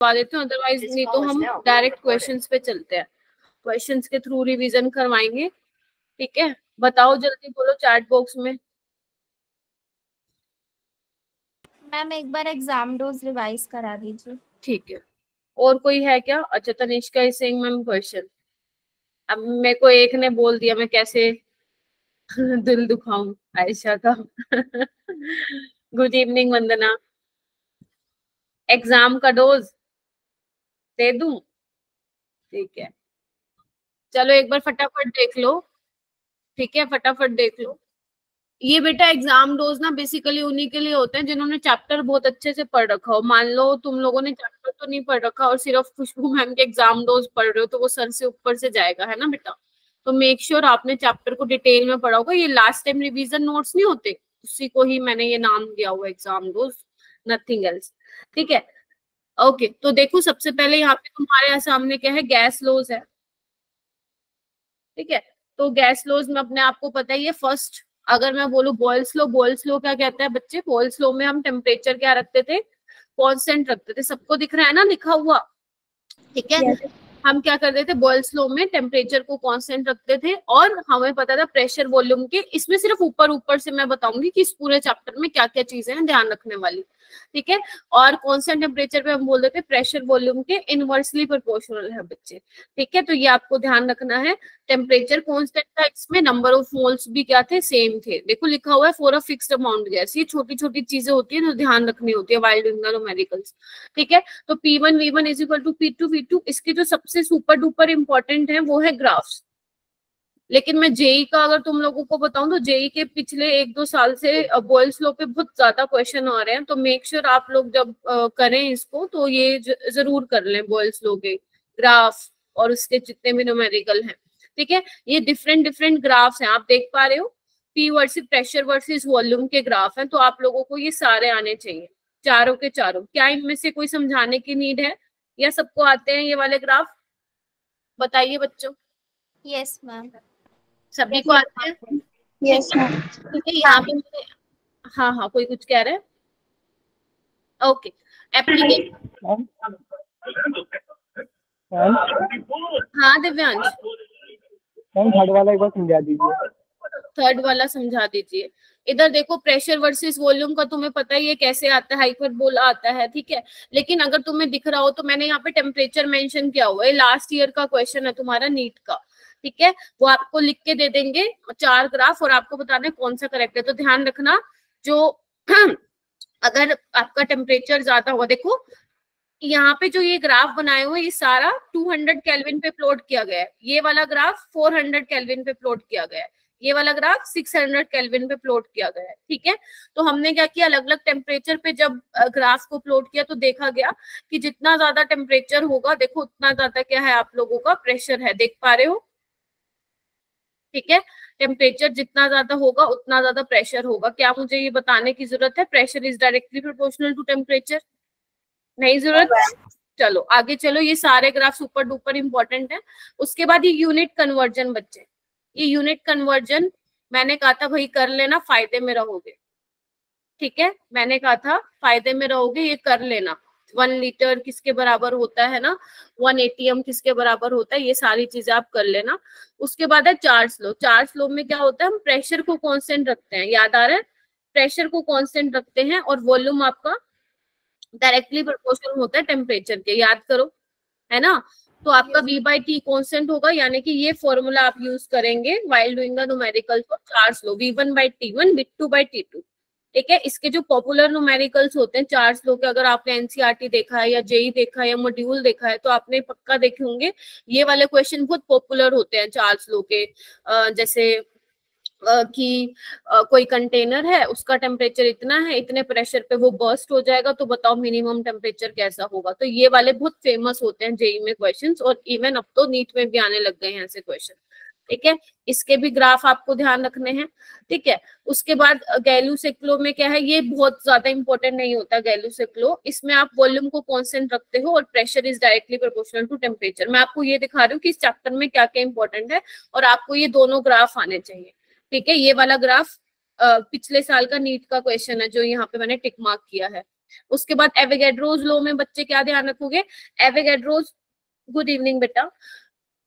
करवा देते हैं, अदरवाइज नहीं तो हम डायरेक्ट क्वेश्चंस पे चलते हैं, क्वेश्चंस के थ्रू रिवीजन करवाएंगे। ठीक है, बताओ जल्दी बोलो चैट बॉक्स में। मैम एक बार एग्जाम डोज रिवाइज करा दीजिए। ठीक है, और कोई है क्या? अच्छा, Tanishka is saying ma'am question. अब मेरे को एक ने बोल दिया, मैं कैसे दिल दुखाऊं आयशा का। गुड इवनिंग वंदना, एग्जाम का डोज दे दूं? ठीक है, चलो एक बार फटाफट देख लो। ठीक है, फटाफट देख लो। ये बेटा एग्जाम डोज ना बेसिकली उन्हीं के लिए होते हैं जिन्होंने चैप्टर बहुत अच्छे से पढ़ रखा हो। मान लो तुम लोगों ने चैप्टर तो नहीं पढ़ रखा और सिर्फ खुशबू मैम के एग्जाम डोज पढ़ रहे हो, तो वो सर से ऊपर से जाएगा, है ना बेटा। तो मेक श्योर आपने चैप्टर को डिटेल में पढ़ा होगा। ये लास्ट टाइम रिवीजन नोट्स नहीं होते, उसी को ही मैंने ये नाम दिया हुआ एग्जाम डोज, नथिंग एल्स। ठीक है, ओके। तो देखो सबसे पहले यहाँ पे तुम्हारे सामने क्या है, गैस लॉज है। ठीक है, तो गैस लॉज में अपने आप को पता ही है। फर्स्ट अगर मैं बोलूं बॉयल्स लॉ, बॉयल्स लॉ क्या कहता है बच्चे? बॉयल्स लॉ में हम टेम्परेचर क्या रखते थे? कांस्टेंट रखते थे। सबको दिख रहा है ना लिखा हुआ? ठीक है, हम क्या करते थे बॉयल्स लॉ में? टेम्परेचर को कांस्टेंट रखते थे और हमें पता था प्रेशर वॉल्यूम के। इसमें सिर्फ ऊपर ऊपर से मैं बताऊंगी कि इस पूरे चैप्टर में क्या क्या चीजें हैं ध्यान रखने वाली। ठीक है, और कांस्टेंट टेम्परेचर पे हम बोल देते प्रेशर वॉल्यूम के इनवर्सली प्रोपोर्शनल है बच्चे। ठीक है, तो ये आपको ध्यान रखना है। टेम्परेचर कांस्टेंट था, इसमें नंबर ऑफ मोल्स भी क्या थे? सेम थे। देखो लिखा हुआ है for a fixed amount gas. ये छोटी छोटी चीजें होती है जो ध्यान रखनी होती है व्हाइल डूइंग द न्यूमेरिकल्स। ठीक है, तो P1 V1 is equal to P2 V2। इसके जो सबसे सुपर डुपर इंपॉर्टेंट है वो है ग्राफ्स। लेकिन मैं जेई का अगर तुम लोगों को बताऊं तो जेई के पिछले 1-2 साल से बॉयल्स लॉ पे बहुत ज्यादा क्वेश्चन आ रहे हैं। तो मेक श्योर आप लोग जब करें इसको तो ये जरूर कर लें बॉयल्स लॉ के ग्राफ और उसके जितने भी न्यूमेरिकल हैं। ठीक है, ये डिफरेंट डिफरेंट ग्राफ्स हैं, आप देख पा रहे हो। P versus pressure versus volume के ग्राफ हैं, तो आप लोगों को ये सारे आने चाहिए, चारों के चारों। क्या इनमें से कोई समझाने की नीड है या सबको आते हैं ये वाले ग्राफ? बताइए बच्चों। Yes ma'am. सभी को आते हैं? Yes ma'am. ठीक है, यहाँ पे मैंने, हाँ हाँ कोई कुछ कह रहे हैं? Okay, application. हाँ दिव्यांश, थर्ड वाला एक बार समझा दीजिए। थर्ड वाला समझा दीजिए। इधर देखो प्रेशर वर्सेस वॉल्यूम का तुम्हें पता ही है कैसे आता है, हाइपरबोला आता है। ठीक है, लेकिन अगर तुम्हें दिख रहा हो तो मैंने यहाँ पे टेम्परेचर मेंशन किया हुआ है, लास्ट ईयर का क्वेश्चन है तुम्हारा नीट का। ठीक है, वो आपको लिख के दे देंगे 4 ग्राफ और आपको बताना है कौन सा करेक्ट है। तो ध्यान रखना, जो अगर आपका टेम्परेचर ज्यादा हुआ, देखो यहाँ पे जो ये ग्राफ बनाए हुए ये सारा 200 केल्विन पे प्लॉट किया गया है। ये वाला ग्राफ 400 केल्विन पे प्लॉट किया गया है। ये वाला ग्राफ 600 केल्विन पे प्लॉट किया गया है। ठीक है, तो हमने क्या किया, अलग अलग टेम्परेचर पे जब ग्राफ को प्लॉट किया तो देखा गया कि जितना ज्यादा टेम्परेचर होगा देखो उतना ज्यादा क्या है आप लोगों का प्रेशर है, देख पा रहे हो? ठीक है, टेम्परेचर जितना ज्यादा होगा उतना ज्यादा प्रेशर होगा। क्या मुझे ये बताने की जरूरत है pressure is directly proportional to temperature? नहीं जरूरत। चलो आगे चलो, ये सारे ग्राफ सुपर डुपर इंपॉर्टेंट है। उसके बाद ये यूनिट कन्वर्जन बच्चे, ये यूनिट कन्वर्जन मैंने कहा था भाई कर लेना, फायदे में रहोगे। ठीक है, मैंने कहा था फायदे में रहोगे, ये कर लेना। 1 लीटर किसके बराबर होता है ना, 1 ATM किसके बराबर होता है, ये सारी चीजें आप कर लेना। उसके बाद है चार्ल्स लॉ। चार्ल्स लॉ में क्या होता है, हम प्रेशर को कांस्टेंट रखते हैं, याद आ रहा है? प्रेशर को कांस्टेंट रखते हैं और वॉल्यूम आपका डायरेक्टली प्रोपोर्शनल होता है टेम्परेचर के, याद करो, है ना। तो आपका V/T कांस्टेंट होगा, यानी कि ये फॉर्मूला आप यूज करेंगे while doing the numerical for Charles law, V1/T1 V2/T2। ठीक है, इसके जो पॉपुलर न्यूमेरिकल्स होते हैं चार्ल्स लॉ के, अगर आपने एनसीईआरटी देखा है या जेई देखा है या मॉड्यूल देखा है तो आपने पक्का देखे होंगे। ये वाले क्वेश्चन बहुत पॉपुलर होते हैं चार्ल्स लॉ के। जैसे कि कोई कंटेनर है, उसका टेम्परेचर इतना है, इतने प्रेशर पे वो बर्स्ट हो जाएगा, तो बताओ मिनिमम टेम्परेचर कैसा होगा। तो ये वाले बहुत फेमस होते हैं जेई में क्वेश्चंस, और इवन अब तो नीट में भी आने लग गए हैं ऐसे क्वेश्चन। ठीक है, इसके भी ग्राफ आपको ध्यान रखने हैं। ठीक है, उसके बाद गैलू-सेक लॉ में क्या है, ये बहुत ज्यादा इंपॉर्टेंट नहीं होता गैलू-सेक लॉ। इसमें आप वॉल्यूम को कांस्टेंट रखते हो और pressure is directly proportional to temperature. मैं आपको ये दिखा रही हूँ कि इस चैप्टर में क्या क्या इंपॉर्टेंट है, और आपको ये दोनों ग्राफ आने चाहिए। ठीक है, ये वाला ग्राफ पिछले साल का नीट का क्वेश्चन है जो यहाँ पे मैंने टिक मार्क किया है। उसके बाद एवोगैड्रोस लॉ में बच्चे क्या ध्यान रखोगे, एवोगैड्रोस, गुड इवनिंग बेटा,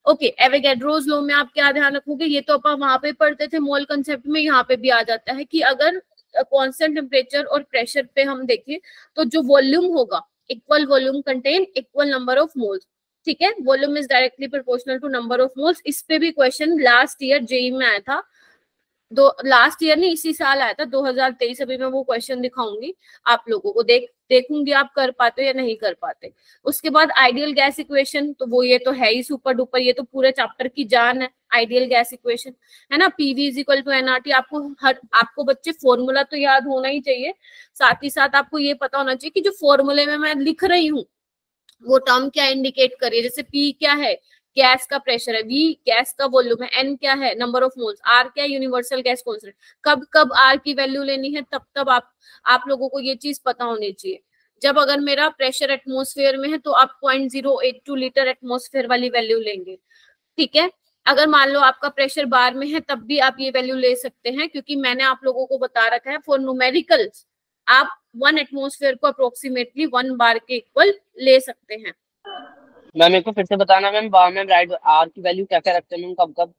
ओके, एवोगैड्रोस लॉ में आप क्या ध्यान रखोगे, ये तो अपन वहां पे पढ़ते थे मोल कंसेप्ट में, यहाँ पे भी आ जाता है कि अगर कांस्टेंट टेम्परेचर और प्रेशर पे हम देखें तो जो वॉल्यूम होगा, equal volume contain equal number of moles, ठीक है, volume is directly proportional to number of moles. इस पे भी क्वेश्चन लास्ट ईयर जेई में आया था, लास्ट ईयर नहीं इसी साल आया था 2023, अभी मैं वो क्वेश्चन दिखाऊंगी आप लोगों को, देखूंगी आप कर पाते हो या नहीं कर पाते। उसके बाद आइडियल गैस इक्वेशन, तो वो ये तो है ही सुपर डुपर, ये तो पूरे चैप्टर की जान है, आइडियल गैस इक्वेशन है ना, PV is equal to NRT. आपको बच्चे फॉर्मूला तो याद होना ही चाहिए, साथ ही साथ आपको ये पता होना चाहिए कि जो फॉर्मूले में मैं लिख रही हूँ वो टर्म क्या इंडिकेट करिए, जैसे पी क्या है, गैस का प्रेशर है, वी गैस का वॉल्यूम है, एन क्या है, नंबर ऑफ मोल्स, आर क्या है, यूनिवर्सल गैस कांस्टेंट। कब कब आर की वैल्यू लेनी है, तब तब आप लोगों को ये चीज पता होनी चाहिए। जब अगर मेरा प्रेशर एटमॉस्फेयर में है तो आप 0.082 लीटर एटमॉस्फेयर वाली वैल्यू लेंगे, ठीक है। अगर मान लो आपका प्रेशर बार में है तब भी आप ये वैल्यू ले सकते हैं, क्योंकि मैंने आप लोगों को बता रखा है फॉर न्यूमेरिकल्स आप 1 एटमॉस्फेयर को अप्रोक्सीमेटली 1 बार के इक्वल ले सकते हैं। मैम एक को फिर से बताना मैम, बार में राइट आर की वैल्यू क्या क्या रखते हैं मैम, कब कब?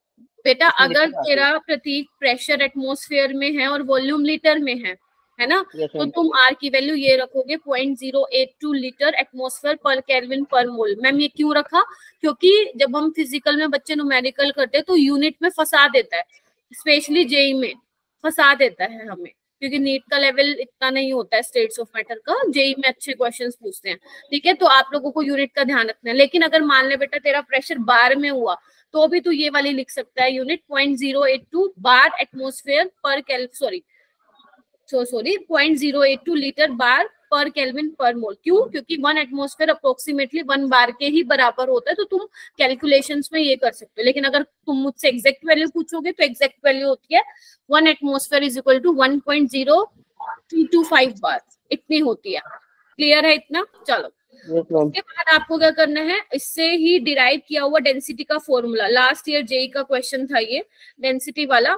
बेटा अगर तेरा प्रतीक प्रेशर एटमॉस्फेयर में है और वॉल्यूम लीटर में है ना, तो तुम आर की वैल्यू ये रखोगे 0.082 लीटर एटमॉस्फेयर पर केल्विन पर मोल। मैम ये क्यों रखा, क्योंकि जब हम फिजिकल में बच्चे न्यूमेरिकल करते हैं तो यूनिट में फंसा देता है, स्पेशली जेई में फंसा देता है हमें, क्योंकि नीट का लेवल इतना नहीं होता है स्टेट्स ऑफ मैटर का, जेई में अच्छे क्वेश्चंस पूछते हैं, ठीक है। तो आप लोगों को यूनिट का ध्यान रखना है। लेकिन अगर मान ले बेटा तेरा प्रेशर बार में हुआ तो भी तू ये वाली लिख सकता है, यूनिट 0.082 बार एटमॉस्फेयर पर सॉरी 0.082 लीटर बार पर केल्विन पर मोल। क्यों, क्योंकि 1 एटमॉस्फेयर अप्रोक्सीमेटली 1 बार के ही बराबर होता है, तो तुम कैलकुलेशंस में ये कर सकते हो। लेकिन अगर तुम मुझसे एग्जैक्ट वैल्यू पूछोगे तो एग्जैक्ट वैल्यू होती है 1 एटमॉस्फेयर इज इक्वल टू 1.0325 बार, इतनी होती है। क्लियर है इतना? चलो उसके बाद आपको क्या करना है, इससे ही डिराइव किया हुआ डेंसिटी का फॉर्मूला, लास्ट ईयर जेई का क्वेश्चन था ये डेंसिटी वाला।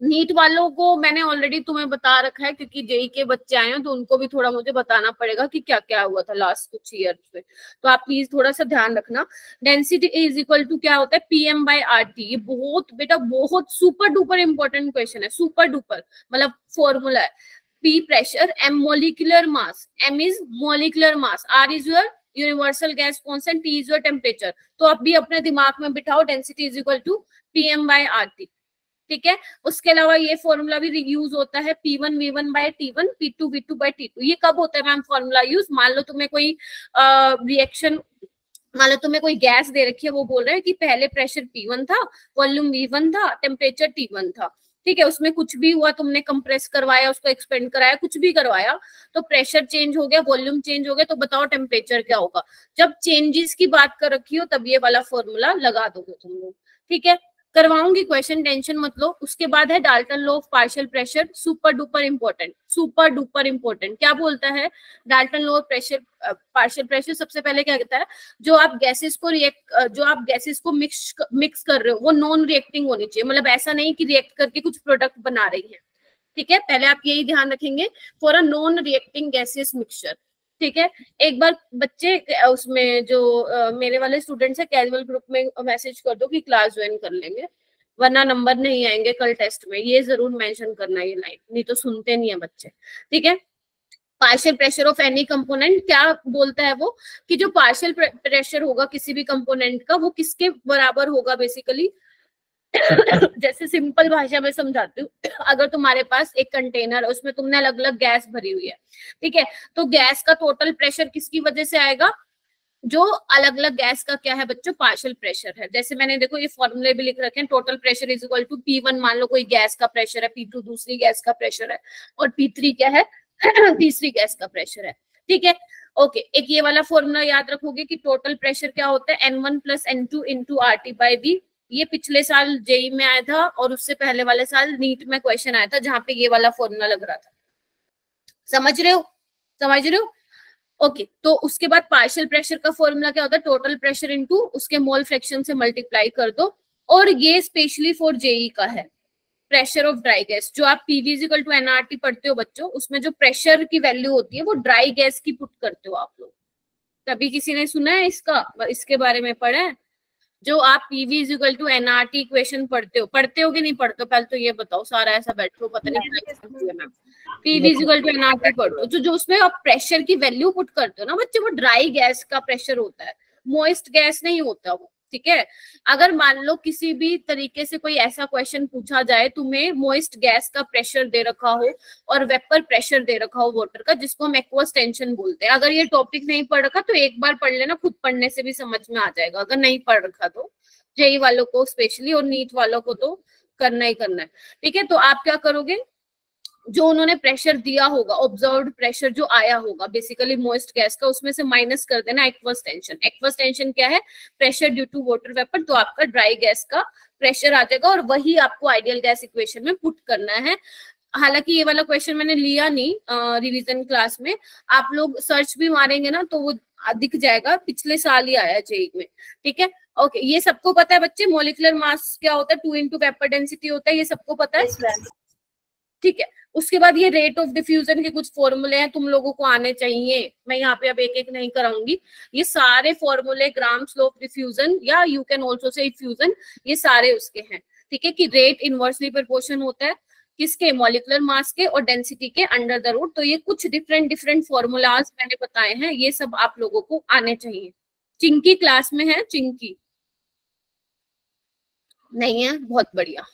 नीट वालों को मैंने ऑलरेडी तुम्हें बता रखा है, क्योंकि जेई के बच्चे आए हैं तो उनको भी थोड़ा मुझे बताना पड़ेगा कि क्या क्या हुआ था लास्ट कुछ ईयर में, तो आप प्लीज थोड़ा सा ध्यान रखना। डेंसिटी इज इक्वल टू क्या होता है, पीएम बाय आरटी। ये बहुत बेटा बहुत सुपर डुपर इंपॉर्टेंट क्वेश्चन है, सुपर डुपर मतलब फॉर्मूला है। P pressure, M molecular mass, M is molecular mass, R is your universal gas constant, T is your temperature। तो आप भी अपने दिमाग में बिठाओ density is equal to PM by RT, ठीक है। उसके अलावा ये फॉर्मूला भी यूज होता है P1 V1 by T1, P2 V2 by T2। ये कब होता है मैम फॉर्मूला यूज, मान लो तुम्हें कोई रिएक्शन, मान लो तुम्हें कोई गैस दे रखी है, वो बोल रहे हैं कि पहले प्रेशर P1 था, वॉल्यूम V1 था, टेम्परेचर T1 था, ठीक है। उसमें कुछ भी हुआ, तुमने कंप्रेस करवाया, उसको एक्सपेंड कराया, कुछ भी करवाया, तो प्रेशर चेंज हो गया, वॉल्यूम चेंज हो गया, तो बताओ टेम्परेचर क्या होगा। जब चेंजेस की बात कर रखी हो तब ये वाला फॉर्मूला लगा दोगे तुम लोग, ठीक है। करवाऊंगी क्वेश्चन, टेंशन मत लो। उसके बाद है Dalton law of partial pressure, super duper important, super duper important. क्या बोलता है Dalton law of pressure partial pressure, सबसे पहले क्या कहता है, जो आप गैसेस को मिक्स कर रहे हो वो नॉन रिएक्टिंग होनी चाहिए, मतलब ऐसा नहीं कि रिएक्ट करके कुछ प्रोडक्ट बना रही है, ठीक है। पहले आप यही ध्यान रखेंगे, for a non reacting gases mixture, ठीक है। एक बार बच्चे उसमें जो मेरे वाले स्टूडेंट्स है कैजुअल ग्रुप में मैसेज कर दो कि क्लास ज्वाइन कर लेंगे, वरना नंबर नहीं आएंगे कल टेस्ट में, ये जरूर मेंशन करना ये लाइन, नहीं तो सुनते नहीं है बच्चे, ठीक है। Partial pressure of any component, क्या बोलता है वो, कि जो पार्शियल प्रेशर होगा किसी भी कंपोनेंट का वो किसके बराबर होगा बेसिकली। जैसे सिंपल भाषा में समझाती हूँ, अगर तुम्हारे पास एक कंटेनर है उसमें तुमने अलग अलग गैस भरी हुई है, ठीक है, तो गैस का टोटल प्रेशर किसकी वजह से आएगा, जो अलग अलग गैस का क्या है बच्चों, पार्शियल प्रेशर है। जैसे मैंने देखो ये फॉर्मूले भी लिख रखे हैं, total pressure is equal to P1, मान लो कोई गैस का प्रेशर है, P2 दूसरी गैस का प्रेशर है, और P3 क्या है तीसरी गैस का प्रेशर है, ठीक है। ओके, एक ये वाला फॉर्मूला याद रखोगे कि टोटल प्रेशर क्या होता है, N1 + N2 × RT by V। ये पिछले साल जेई में आया था और उससे पहले वाले साल नीट में क्वेश्चन आया था जहां पे ये वाला फॉर्मूला लग रहा था। समझ रहे हो? ओके, तो उसके बाद पार्शियल प्रेशर का फॉर्मूला क्या होता है, टोटल प्रेशर इनटू उसके मोल फ्रैक्शन से मल्टीप्लाई कर दो, और ये स्पेशली फॉर जेई का है, प्रेशर ऑफ ड्राई गैस, जो आप PV is equal to NRT पढ़ते हो बच्चों, उसमें जो प्रेशर की वैल्यू होती है वो ड्राई गैस की पुट करते हो आप लोग। कभी किसी ने सुना है इसका, इसके बारे में पढ़ा है? जो आप PV is equal to NRT equation पढ़ते हो कि नहीं पढ़ते हो? पहले तो ये बताओ, सारा ऐसा बैठो पता नहीं ma'am. PV is equal to NRT पढ़ते हो, जो उसमें आप प्रेशर की वैल्यू पुट करते हो ना बच्चे, वो ड्राई गैस का प्रेशर होता है, मॉइस्ट गैस नहीं होता वो, ठीक है। अगर मान लो किसी भी तरीके से कोई ऐसा क्वेश्चन पूछा जाए, तुम्हें मॉइस्ट गैस का प्रेशर दे रखा हो और वेपर प्रेशर दे रखा हो वाटर का, जिसको हम एक्वस टेंशन बोलते हैं, अगर ये टॉपिक नहीं पढ़ रखा तो एक बार पढ़ लेना, खुद पढ़ने से भी समझ में आ जाएगा। अगर नहीं पढ़ रखा तो जेई वालों को स्पेशली और नीट वालों को तो करना ही करना है, ठीक है। तो आप क्या करोगे, जो उन्होंने प्रेशर दिया होगा, ऑब्जर्व्ड प्रेशर जो आया होगा बेसिकली मॉइस्ट गैस का, उसमें से माइनस कर देना एक्वस टेंशन। एक्वस टेंशन क्या है? Pressure due to water vapour, तो आपका ड्राई गैस का प्रेशर आ जाएगा और वही आपको आइडियल गैस इक्वेशन में पुट करना है। हालांकि ये वाला क्वेश्चन मैंने लिया नहीं रिवीजन क्लास में, आप लोग सर्च भी मारेंगे ना तो वो दिख जाएगा, पिछले साल ही आया जेई में, ठीक है। ओके, ये सबको पता है बच्चे, मॉलिक्यूलर मास क्या होता है? 2 into वेपर डेंसिटी होता है, ये सबको पता है, ठीक है। उसके बाद ये रेट ऑफ डिफ्यूजन के कुछ फॉर्मूले हैं, तुम लोगों को आने चाहिए, मैं यहाँ पे अब एक एक नहीं कराऊंगी, ये सारे फॉर्मूले ग्राम्स लॉ ऑफ डिफ्यूजन या यू कैन ऑल्सो से फ्यूजन, ये सारे उसके हैं, ठीक है। कि रेट इनवर्सली प्रोपोर्शन होता है किसके? मॉलिक्यूलर मास के और डेंसिटी के अंडर द रूट। तो ये कुछ डिफरेंट फॉर्मूलाज मैंने बताए हैं, ये सब आप लोगों को आने चाहिए। चिंकी क्लास में है? चिंकी नहीं है? बहुत बढ़िया,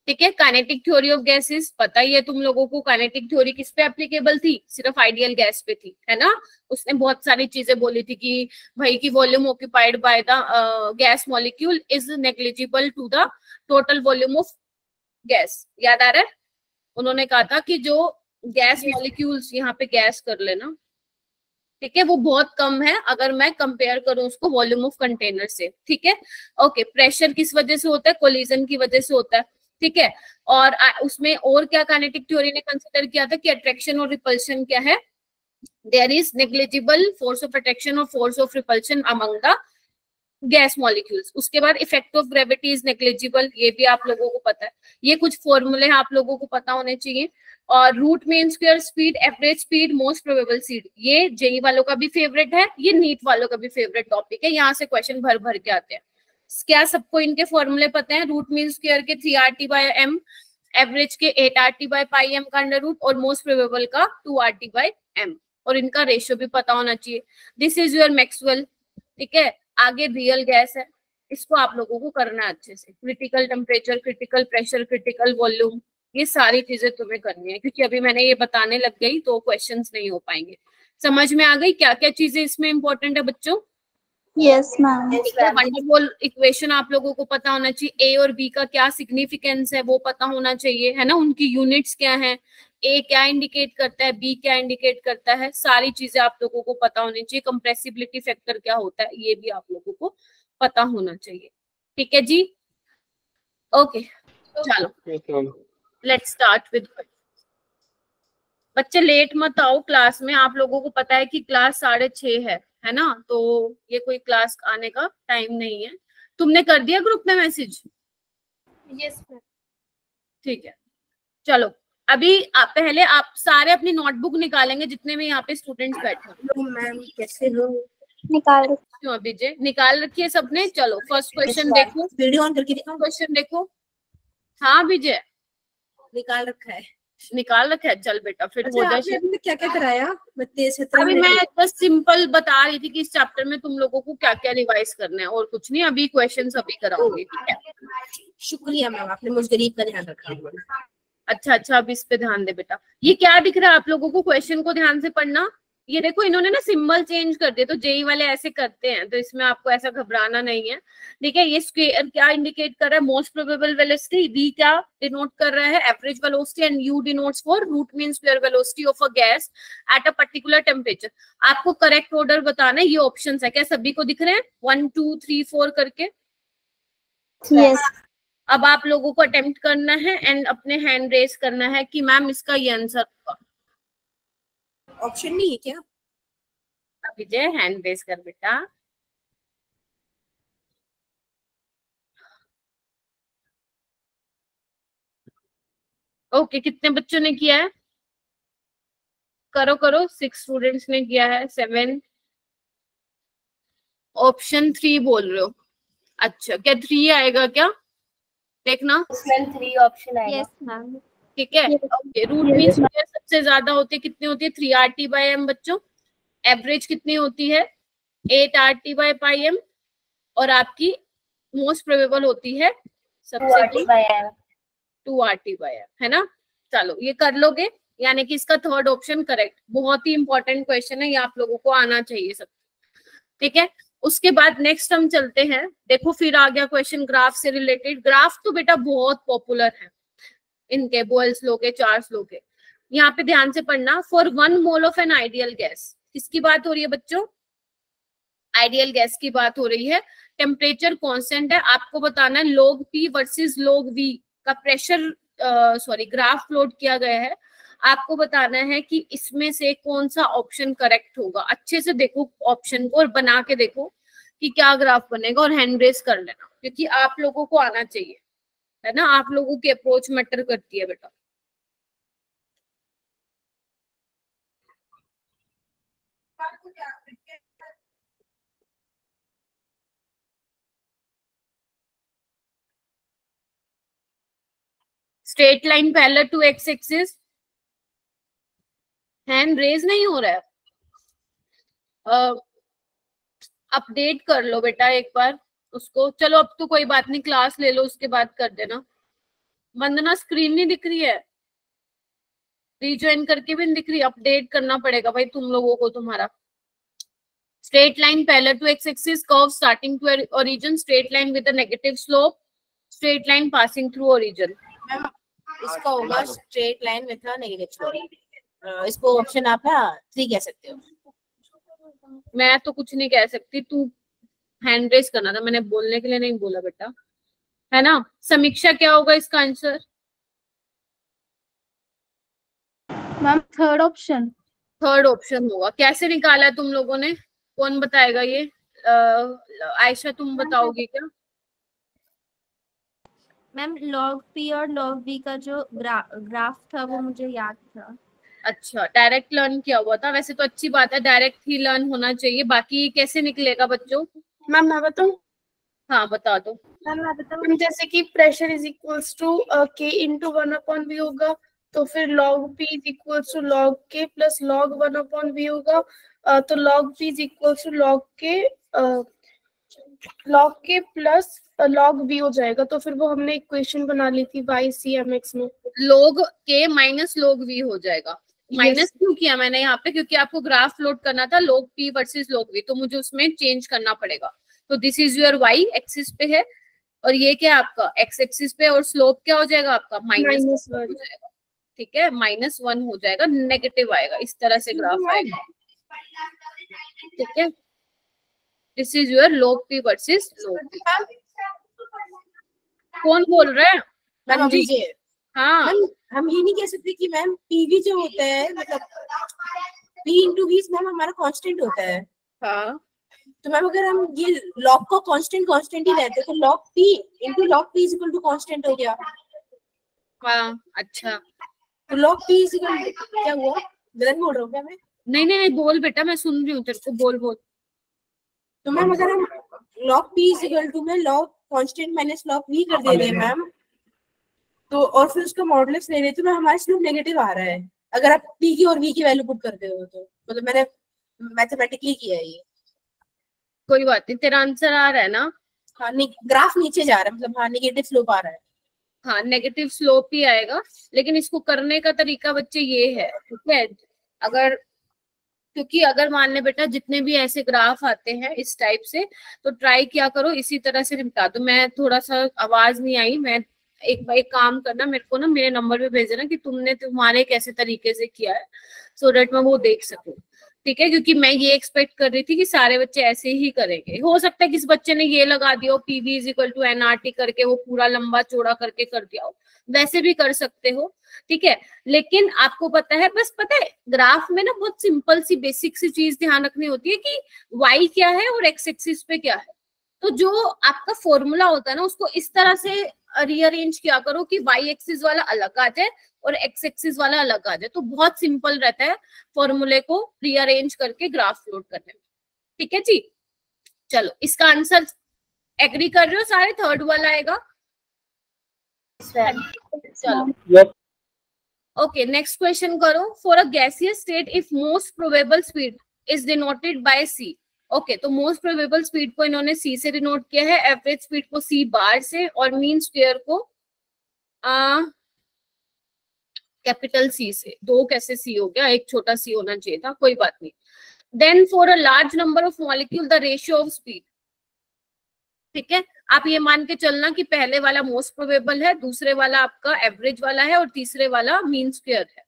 ठीक है। काइनेटिक थ्योरी ऑफ गैसेस पता ही है तुम लोगों को, काइनेटिक थ्योरी किस पे एप्लीकेबल थी? सिर्फ आइडियल गैस पे थी, है ना। उसने बहुत सारी चीजें बोली थी कि भाई की volume occupied by the gas molecule is negligible to the total volume of gas, याद आ रहा है? उन्होंने कहा था कि जो गैस मॉलिक्यूल्स, यहाँ पे गैस कर लेना, ठीक है, वो बहुत कम है अगर मैं कंपेयर करूं उसको वॉल्यूम ऑफ कंटेनर से, ठीक है। ओके, प्रेशर किस वजह से होता है? कोलिजन की वजह से होता है, ठीक है। और उसमें और क्या काइनेटिक थ्योरी ने कंसिडर किया था कि अट्रैक्शन और रिपल्शन क्या है? There is negligible force of attraction और force of repulsion among the gas molecules. उसके बाद effect of gravity is negligible, ये भी आप लोगों को पता है। ये कुछ फॉर्मूले आप लोगों को पता होने चाहिए। और root mean square speed, average speed, most probable speed, ये जेई वालों का भी फेवरेट है, ये नीट वालों का भी फेवरेट टॉपिक है, यहाँ से क्वेश्चन भर भर के आते हैं। क्या सबको इनके फॉर्मूले पता है? रूट मीन स्क्वायर के 3RT/m, एवरेज के 8RT/πm का अंडर रूट और मोस्ट प्रोबेबल का 2RT/m, और इनका रेशियो भी पता होना चाहिए। दिस इज योर मैक्सवेल, ठीक है। आगे रियल गैस है, इसको आप लोगों को करना है अच्छे से। Critical temperature, critical pressure, critical volume, ये सारी चीजें तुम्हें करनी है, क्योंकि अभी मैंने ये बताने लग गई तो क्वेश्चंस नहीं हो पाएंगे। समझ में आ गई क्या क्या चीजें इसमें इंपॉर्टेंट है बच्चों? Yes ma'am. वंडरवॉल इक्वेशन आप लोगों को पता होना चाहिए, ए और बी का क्या सिग्निफिकेंस है वो पता होना चाहिए, है ना। उनकी यूनिट्स क्या है, ए क्या इंडिकेट करता है, बी क्या इंडिकेट करता है, सारी चीजें आप लोगों को पता होनी चाहिए। कंप्रेसिबिलिटी फैक्टर क्या होता है, ये भी आप लोगों को पता होना चाहिए, ठीक है जी। ओके, चलो लेट्स स्टार्ट विद। बच्चे लेट मत आओ क्लास में, आप लोगों को पता है कि क्लास 6:30 है ना, तो ये कोई क्लास आने का टाइम नहीं है। तुमने कर दिया ग्रुप में मैसेज? Yes ma'am. ठीक है, चलो अभी पहले आप सारे अपनी नोटबुक निकालेंगे जितने भी यहाँ पे स्टूडेंट्स बैठे हैं। मैम कैसे हो? निकाल क्यों विजय निकाल रखी है सबने? चलो फर्स्ट क्वेश्चन देखो, वीडियो ऑन करके दिखाओ। क्वेश्चन देखो। हाँ विजय निकाल रखा है, निकाल रखा है, चल बेटा फिर हो जाए। क्या क्या कराया? अभी मैं बस सिंपल बता रही थी कि इस चैप्टर में तुम लोगों को क्या क्या रिवाइज करना है और कुछ नहीं। अभी क्वेश्चन अभी कराऊंगी, ठीक है। शुक्रिया मैम, आपने मुझ गरीब का ध्यान रखा। अच्छा, अब इस पे ध्यान दे बेटा। ये क्या दिख रहा है आप लोगों को? क्वेश्चन को ध्यान से पढ़ना। ये देखो इन्होंने ना सिंबल चेंज कर दिया, तो जेई वाले ऐसे करते हैं, तो इसमें आपको ऐसा घबराना नहीं है, ठीक है। ये स्क्वायर क्या इंडिकेट कर रहा है? Most probable velocity. वी क्या डिनोट कर रहा है? Average velocity. And U denotes for root mean square velocity of a gas at a particular temperature. आपको करेक्ट ऑर्डर बताना है, ये ऑप्शन है। क्या सभी को दिख रहे हैं 1 2 3 4 करके? यस। अब आप लोगों को अटेम्प्ट करना है एंड अपने हैंड रेस करना है कि मैम इसका ये आंसर होगा। ऑप्शन नहीं है क्या? विजय हैंड रेस कर बेटा। ओके, कितने बच्चों ने किया है? करो करो, 6 स्टूडेंट्स ने किया है, 7। ऑप्शन 3 बोल रहे हो? अच्छा, क्या 3 आएगा क्या? देखना, 3 ऑप्शन आएगा। Yes ma'am. ठीक है। ओके, रूट मीन स्क्वायर सबसे ज्यादा होती है, कितनी होती है? 3RT/m बच्चों। एवरेज कितनी होती है? 8RT/m। और आपकी मोस्ट प्रोबेबल होती है सबसे 2RT/m, है ना? चलो ये कर लोगे, यानी कि इसका थर्ड ऑप्शन करेक्ट। बहुत ही इंपॉर्टेंट क्वेश्चन है, ये आप लोगों को आना चाहिए सब, ठीक है। उसके बाद नेक्स्ट हम चलते हैं, देखो फिर आ गया क्वेश्चन ग्राफ से रिलेटेड। ग्राफ तो बेटा बहुत पॉपुलर है इनके, बोयल्स लॉ के, चार्ल्स लॉ के। यहाँ पे ध्यान से पढ़ना। For 1 mole of an ideal gas, किसकी बात हो रही है बच्चों? आइडियल गैस की बात हो रही है। टेम्परेचर कांस्टेंट है, आपको बताना है log P versus log V का प्रेशर, सॉरी ग्राफ प्लॉट किया गया है। आपको बताना है कि इसमें से कौन सा ऑप्शन करेक्ट होगा। अच्छे से देखो ऑप्शन को और बना के देखो कि क्या ग्राफ बनेगा, और हैंड रेस कर लेना, क्योंकि आप लोगों को आना चाहिए, है ना? आप लोगों की अप्रोच मैटर करती है बेटा। Straight line parallel to X axis, hand raise नहीं हो रहा है। अपडेट कर लो बेटा एक बार उसको। चलो अब तो कोई बात नहीं, क्लास ले लो उसके बाद कर देना। वंदना स्क्रीन नहीं दिख रही है, रीज्वाइन करके भी नहीं दिख रही, अपडेट करना पड़ेगा भाई तुम लोगों को तुम्हारा। Straight line parallel to X axis, curve starting to origin, straight line with a negative slope, straight line passing through origin. इसका होगा straight line with a negative slope. इसको ऑप्शन आप ना 3 कह सकते हो। मैं तो कुछ नहीं कह सकती, तू हैंड रेस करना था, मैंने बोलने के लिए नहीं बोला बेटा, है ना? समीक्षा क्या होगा इसका answer? Ma'am third option. Third option होगा। कैसे निकाला है तुम लोगों ने? कौन बताएगा ये? आयशा तुम बताओगी क्या? मैम log P और log V का जो ग्राफ था वो मुझे याद था। अच्छा, डायरेक्ट लर्न किया हुआ था। वैसे तो अच्छी बात है, डायरेक्ट ही लर्न होना चाहिए। बाकी कैसे निकलेगा बच्चों? मैम मैं बताऊं? हाँ बता दो। मैम मैं बताऊं, जैसे कि pressure is equals to K into 1/V होगा, तो फिर log P is equals to log K plus log 1/V होगा। तो log P is equals to log K plus log V हो जाएगा। तो फिर वो हमने इक्वेशन बना ली थी YCMX में, log K minus log V हो जाएगा। माइनस क्यों किया मैंने यहाँ पे? क्योंकि आपको ग्राफ लोड करना था log P versus log V, तो मुझे उसमें चेंज करना पड़ेगा। तो this is your Y axis पे है, और ये क्या है आपका X एक्सिस पे, और स्लोप क्या हो जाएगा आपका? माइनस हो जाएगा, ठीक है? -1 हो जाएगा, नेगेटिव आएगा, इस तरह से ग्राफ आएगा, ठीक है? This is your log P versus log V। कौन बोल रहा है? मैम जी, हाँ, हम ये नहीं कह सकते कि मैम पीवी जो होता है, मतलब P इंटू V मैम हमारा कांस्टेंट होता है। हाँ, तो मैम अगर हम ये log को कांस्टेंट ही रहते तो log P into log P is equal to constant हो गया। हाँ, अच्छा। तो log P इज इक्वल क्या हुआ? गलत बोल रहा हूँ क्या मैं? नहीं बोल बेटा, मैं सुन रही हूँ तेरे को, बोल। तो मैम अगर हम log P is equal to में log constant minus log V कर दे रहे हैं मैम, तो और फिर उसका मॉडुलस ले रहे हैं, तो मैं हमारा स्लोप नेगेटिव आ रहा है अगर आप P की और V की वैल्यू पुट करते हो। तो मतलब मैंने मैथमेटिकली किया है ये। कोई बात नहीं, तेरा आंसर आ रहा है ना? हाँ, ग्राफ नीचे जा रहा है, मतलब हाँ नेगेटिव स्लोप आ रहा है। हाँ, नेगेटिव स्लोप ही आएगा, लेकिन इसको करने का तरीका बच्चे ये है, ठीक है? क्योंकि अगर मान ले बेटा जितने भी ऐसे ग्राफ आते हैं इस टाइप से, तो ट्राई किया करो इसी तरह से निपटा दो। मैं थोड़ा सा आवाज नहीं आई, मैं एक काम करना, मेरे को ना मेरे नंबर पे भेज देना कि तुमने तुम्हारे कैसे तरीके से किया है, सो दैट मैं वो देख सकूं, ठीक है? क्योंकि मैं ये एक्सपेक्ट कर रही थी कि सारे बच्चे ऐसे ही करेंगे। हो सकता है किस बच्चे ने ये लगा दिया हो PV is equal to NRT करके, वो पूरा लंबा चौड़ा करके कर दिया हो, वैसे भी कर सकते हो, ठीक है? लेकिन आपको पता है, बस पता है ग्राफ में ना बहुत सिंपल सी बेसिक सी चीज ध्यान रखनी होती है कि Y क्या है और X एक्सिस पे क्या है। तो जो आपका फॉर्मूला होता है ना, उसको इस तरह से रीअरेंज किया करो कि वाई एक्सिस वाला अलग आ जाए और एक्स एक्सिस वाला अलग आ जाए, तो बहुत सिंपल रहता है फॉर्मूले को रीअरेंज करके ग्राफ प्लॉट करने में। ठीक है जी, चलो इसका आंसर एग्री कर रहे हो सारे, थर्ड वाला आएगा। चलो ओके, नेक्स्ट क्वेश्चन करो। For a gaseous state if most probable speed is denoted by C. Okay, तो मोस्ट प्रोबेबल स्पीड को इन्होंने सी से डिनोट किया है, एवरेज स्पीड को सी बार से और मीन स्क्वायर को कैपिटल सी से। दो कैसे सी हो गया, एक छोटा सी होना चाहिए था, कोई बात नहीं। Then for a large number of molecule the ratio of speed. ठीक है, आप ये मान के चलना कि पहले वाला मोस्ट प्रोबेबल है, दूसरे वाला आपका एवरेज वाला है और तीसरे वाला मीन स्क्वायर है।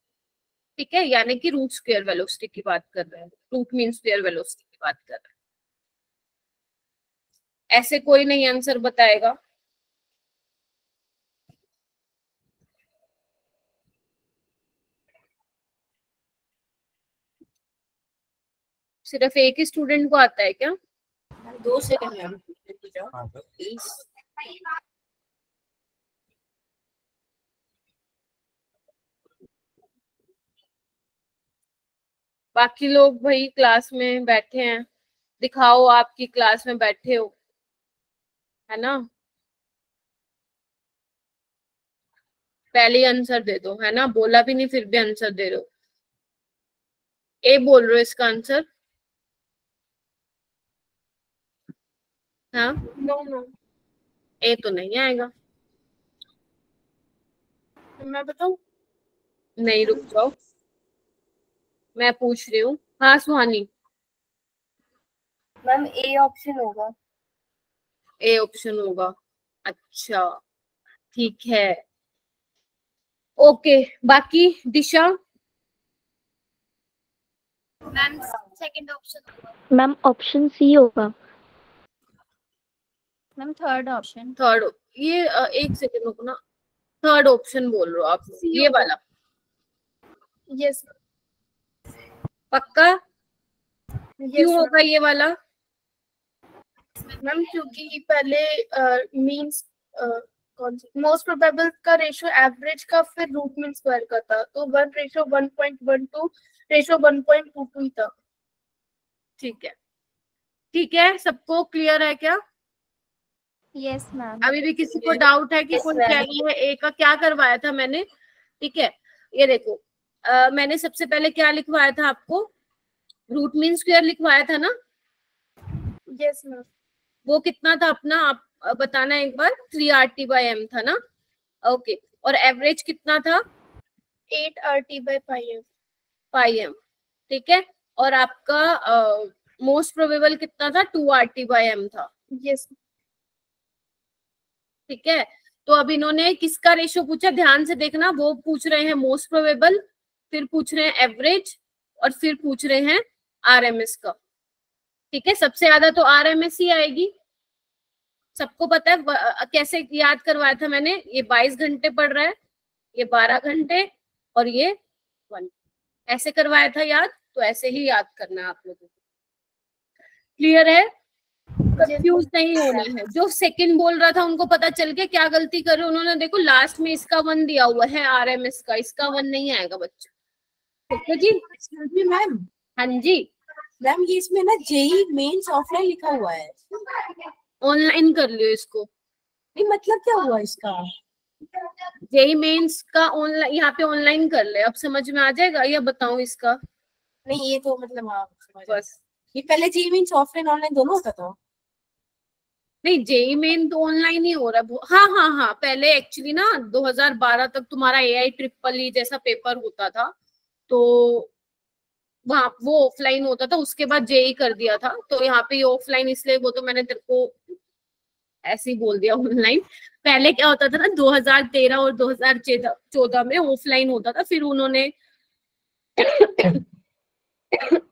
ठीक है, यानी कि रूट स्क्वायर वेलोसिटी की बात कर रहे हैं, रूट मीन स्क्वायर वेलोसिटी की बात कर रहे हैं। ऐसे कोई नहीं आंसर बताएगा। सिर्फ एक ही स्टूडेंट को आता है क्या? 2 सेकंड मैम। बाकी लोग भाई क्लास में बैठे हैं, दिखाओ आपकी क्लास में बैठे हो, है ना? पहले आंसर दे दो, है ना? बोला भी नहीं फिर भी आंसर दे रहे हो। ए बोल रहे हो इसका आंसर? हाँ, नो नो, ए तो नहीं आएगा। मैं बताऊं? नहीं, रुक जाओ, मैं पूछ रही हूँ। हाँ सुहानी, मैम ए ऑप्शन होगा। ए ऑप्शन होगा, अच्छा ठीक है। ओके, बाकी दिशा? मैम सेकंड ऑप्शन होगा। मैम ऑप्शन सी होगा। Ma'am third option. थर्ड, ये एक सेकंड रुको ना, थर्ड ऑप्शन बोल रहे हो आप, ये वाला? यस पक्का? क्यों होगा ये वाला? मैम, क्योंकि पहले मींस कौन सी मोस्ट प्रोबेबल का रेशियो एवरेज का फिर रूट मीन स्क्वायर का था, तो 1:1.12 रेशियो 1.22 था। ठीक है, ठीक है, सबको क्लियर है क्या? Yes ma'am. अभी भी किसी को डाउट है कि कौन चाहिए? ए का क्या करवाया था मैंने? ठीक है, ये देखो, मैंने सबसे पहले क्या लिखवाया था आपको? रूट मीन स्क्वायर लिखवाया था ना? Yes ma'am. वो कितना था अपना, आप बताना एक बार। 3RT/m था ना? ओके, और एवरेज कितना था? 8RT/πm। ठीक है, और आपका मोस्ट प्रोबेबल कितना था? 2RT/m था। यस। ठीक है, तो अब इन्होंने किसका रेशियो पूछा, ध्यान से देखना। वो पूछ रहे हैं मोस्ट प्रोबेबल, फिर पूछ रहे हैं एवरेज, और फिर पूछ रहे हैं RMS का। ठीक है, सबसे ज्यादा तो RMS ही आएगी, सबको पता है। कैसे याद करवाया था मैंने? ये 22 घंटे पढ़ रहा है, ये 12 घंटे और ये 1, ऐसे करवाया था याद। तो ऐसे ही याद करना है आप लोगों को। क्लियर है? कंफ्यूज नहीं होना है। जो सेकंड बोल रहा था उनको पता चल गया क्या गलती कर रहे उन्होंने। देखो लास्ट में इसका 1 दिया हुआ है RMS का, इसका 1 नहीं आएगा बच्चा। ठीक है जी मैम। हाँ जी मैम, ये इसमें ना जेई मेंस ऑफलाइन लिखा हुआ है, ऑनलाइन कर लियो इसको। नहीं मतलब क्या हुआ इसका? जेई मेंस का ऑनलाइन, यहाँ पे ऑनलाइन कर ले, अब समझ में आ जाएगा। या बताऊं इसका? नहीं ये तो मतलब हाँ समझ गए। बस, ये पहले जेई मेंस ऑफलाइन ऑनलाइन दोनों होता था। नहीं जेई मेन तो ऑनलाइन ही हो रहा है। हाँ हाँ हाँ, पहले एक्चुअली ना 2012 तक तुम्हारा AI-EEE जैसा पेपर होता था, तो वहाँ वो ऑफलाइन होता था, उसके बाद जेई कर दिया था। तो यहाँ पे ऑफलाइन इसलिए, वो तो मैंने तेरे को ऐसे ही बोल दिया ऑनलाइन। पहले क्या होता था ना, 2013 और 2014 में ऑफलाइन होता था, फिर उन्होंने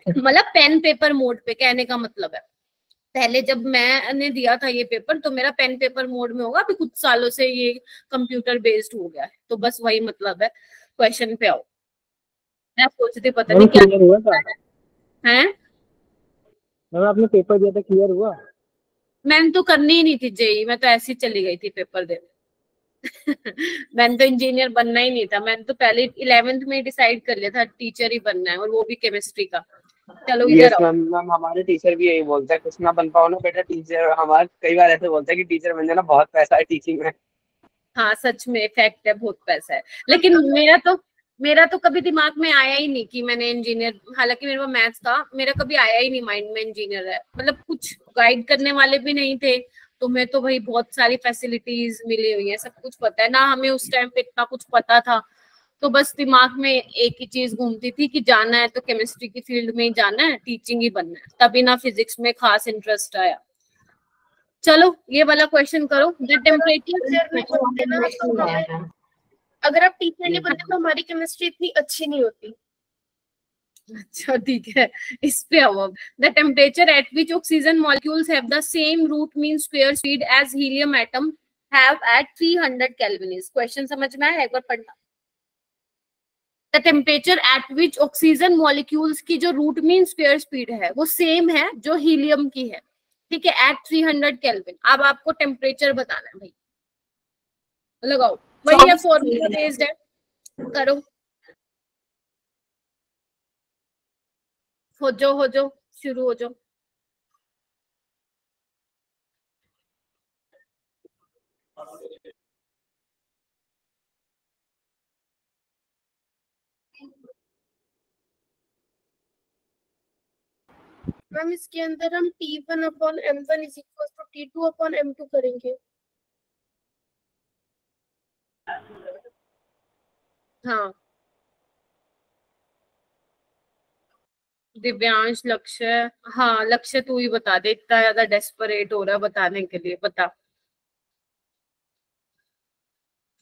मतलब पेन पेपर मोड पे, कहने का मतलब है पहले जब मैंने दिया था ये पेपर तो मेरा पेन पेपर मोड में होगा, अभी कुछ सालों से ये कंप्यूटर बेस्ड हो गया है। तो बस वही मतलब है। क्वेश्चन पे आओ। मैं सोचती पता नहीं क्या क्लियर हुआ था? है। मैम आपने पेपर दिया था, क्लियर हुआ? मैंने तो करनी ही नहीं थी जेई, मैं तो ऐसे ही चली गई थी पेपर देने। मैंने तो इंजीनियर बनना ही नहीं था, मैंने तो पहले 11th में डिसाइड कर लिया था टीचर ही बनना है, और वो भी केमिस्ट्री का। चलो इधर यस आओ। मैम, मैम हमारे टीचर भी यही बोलते हैं, कुछ ना बन पाओ ना बेटा टीचर, हमारे कई बार ऐसे बोलते हैं कि टीचर बन जाना, बहुत पैसा है टीचिंग में। हाँ सच में इफेक्ट है, बहुत पैसा है। लेकिन मेरा तो कभी दिमाग में आया ही नहीं कि मैंने इंजीनियर, हालांकि मेरे पास मैथ्स था, मेरा कभी आया ही नहीं माइंड में इंजीनियर है। मतलब कुछ गाइड करने वाले भी नहीं थे, तो मैं तो भाई बहुत सारी फैसिलिटीज मिली हुई है, सब कुछ पता है ना, हमें उस टाइम पे इतना कुछ पता था। तो बस दिमाग में एक ही चीज घूमती थी कि जाना है तो केमिस्ट्री की फील्ड में ही जाना है, टीचिंग ही बनना है। तभी ना फिजिक्स में खास इंटरेस्ट आया। चलो ये वाला क्वेश्चन करो। द टेम्परेचर, अगर आप टीचर नहीं बनते तो हमारी केमिस्ट्री इतनी अच्छी नहीं होती। अच्छा ठीक है, इस पे आओ। The temperature at which oxygen molecules have the same root mean square speed as helium atom have at 300 kelvin is. Question समझ में आया? एक बार पढ़ना। The temperature at which oxygen molecules की जो रूट मीन स्क्वायर स्पीड है वो सेम है जो हीलियम की है, ठीक है, एट 300 केल्विन। अब आपको टेम्परेचर बताना है भाई, लगाओ। वही है, फॉर्मूला बेस्ड है, करो। हो जाओ शुरू हो जाओ। मैम इसके अंदर हम T1 upon M1 is equal to T2 upon M2 करेंगे। हाँ दिव्यांश, लक्ष्य, हाँ लक्ष्य तू ही बता दे, इतना ज्यादा डेस्परेट हो रहा है बताने के लिए, बता।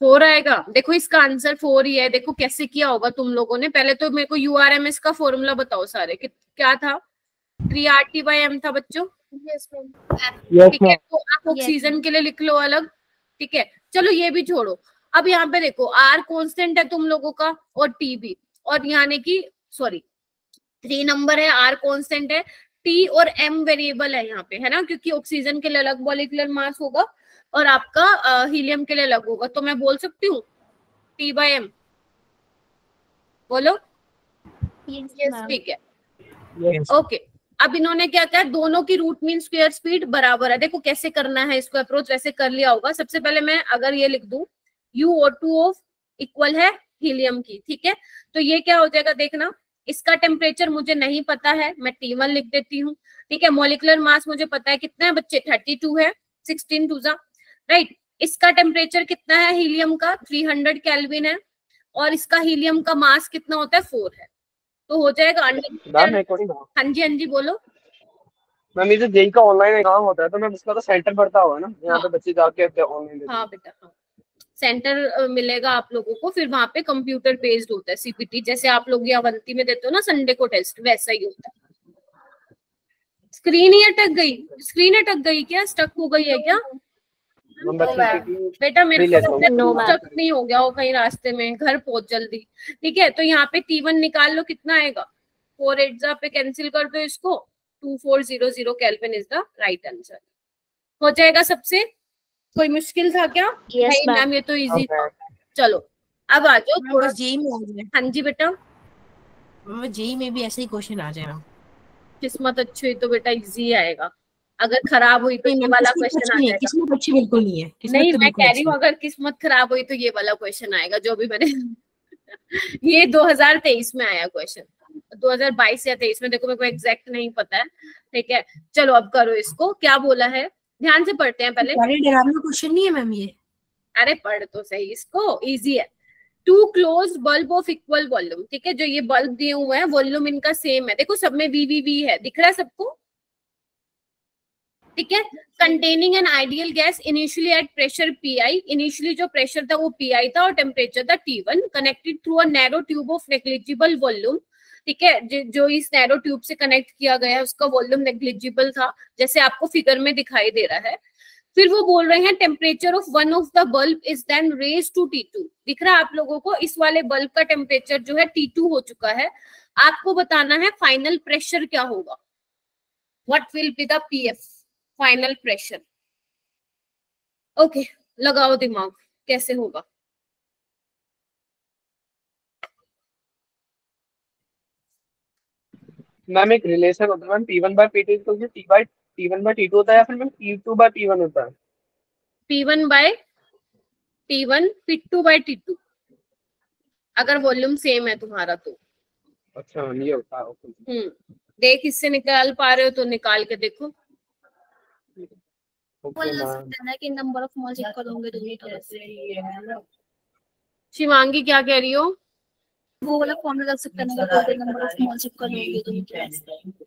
4 आएगा? देखो इसका आंसर 4 ही है। देखो कैसे किया होगा तुम लोगों ने। पहले तो मेरे को URMS का फॉर्मूला बताओ सारे, क्या था? 3RT/M था बच्चों। Yes ma'am. ठीक है, तो आप ऑक्सीजन के लिए लिख लो अलग, ठीक है। चलो ये भी छोड़ो। अब यहाँ पे देखो R कांस्टेंट है तुम लोगों का, और T भी, और यानी कि सॉरी 3 नंबर है, R कांस्टेंट है, T और M वेरिएबल है यहाँ पे, है ना, क्योंकि ऑक्सीजन के लिए अलग मॉलिक्यूलर मास होगा और आपका हीलियम के लिए अलग होगा। तो मैं बोल सकती हूँ T/M, बोलो। ठीक है, ओके। अब इन्होंने क्या किया, दोनों की रूट मीन स्क्वायर स्पीड बराबर है। देखो कैसे करना है इसको अप्रोच, वैसे कर लिया होगा। सबसे पहले मैं अगर ये लिख दूं UO2 ऑफ इक्वल है हीलियम की, ठीक है, तो ये क्या हो जाएगा देखना। इसका टेम्परेचर मुझे नहीं पता है, मैं T1 लिख देती हूँ, ठीक है। मॉलिक्यूलर मास मुझे पता है कितना है बच्चे, 32 है, 16 2 राइट। इसका टेम्परेचर कितना है हीलियम का, 300 केल्विन है, और इसका हीलियम का मास कितना होता है, 4 है। तो हो जाएगा हाँ जी बोलो। मैम ये जो जेई का ऑनलाइन एग्जाम होता है तो मैम उसका तो सेंटर पड़ता होगा ना, यहाँ पे बच्चे जाके ऑनलाइन देते हैं। हाँ बेटा, हाँ सेंटर मिलेगा आप लोगों को, फिर वहां पे कंप्यूटर बेस्ड होता है CPT, जैसे आप लोग ये अवंती में देते हो ना संडे को टेस्ट, वैसा ही होता है। स्क्रीन ही अटक गई, स्क्रीन अटक गई क्या, स्टक हो गई है क्या? बेटा मेरे को स्टक नहीं हो गया हो कहीं रास्ते में, घर पहुंच जल्दी, ठीक है। तो यहाँ पे T1 निकाल लो, कितना आएगा, 4 8 पे कैंसिल कर दो इसको, 2400 kelvin is the right answer. हो जाएगा सबसे? कोई मुश्किल था क्या? Yes, मैम ये तो इजी था। चलो अब आ जाओ थोड़ा जेई में आ जाए। हाँ जी बेटा, जेई में भी ऐसे ही क्वेश्चन आ जाएगा। किस्मत अच्छी हुई तो बेटा इजी आएगा, अगर खराब हुई तो ये वाला क्वेश्चन आ जाएगा। किस्मत अच्छी बिल्कुल नहीं है। नहीं मैं कह रही हूँ अगर किस्मत खराब हुई तो ये वाला क्वेश्चन आएगा जो भी मैंने ये 2023 में आया क्वेश्चन, 2022 या 23 में, देखो मेरे को एग्जैक्ट नहीं पता है, ठीक है। चलो अब करो इसको, क्या बोला है, ध्यान से पढ़ते हैं पहले। डरावना क्वेश्चन नहीं है मैम ये। अरे पढ़ तो सही इसको, इजी है। 2 closed bulb of equal volume, ठीक है, जो ये बल्ब दिए हुए हैं वॉल्यूम इनका सेम है, देखो सब में VVV है, दिख रहा है सबको, ठीक है। Containing an ideal gas initially at pressure PI, initially जो प्रेशर था वो PI था और टेम्परेचर था T1, connected through a narrow tube of negligible volume, ठीक है। जो इस नैरो ट्यूब से कनेक्ट किया गया है उसका वॉल्यूम नेग्लिजिबल था, जैसे आपको फिगर में दिखाई दे रहा है। फिर वो बोल रहे हैं temperature of one of the bulb is then raise to T2, दिख रहा है आप लोगों को, इस वाले बल्ब का टेम्परेचर जो है T2 हो चुका है। आपको बताना है फाइनल प्रेशर क्या होगा, what will be the PF, final pressure. Okay लगाओ दिमाग, कैसे होगा? मैम एक रिलेशन होता है मैम P1/P2 तो T1/T2 होता है या फिर मैम P2/P1 होता है? P1/T1 P2/T2 अगर वॉल्यूम सेम है तुम्हारा तो। अच्छा ये होता है, ओके। देख इससे निकाल पा रहे हो तो निकाल के देखो। Okay ma'am. कि नंबर ऑफ मोल्स इक्वल होंगे दोनों तरफ से। शिवांगी क्या कह रही हो? वो वाला फॉर्मूला लग सकता है ना, नंबर ऑफ मोल्स इक्वल होंगे दोनों तरफ से।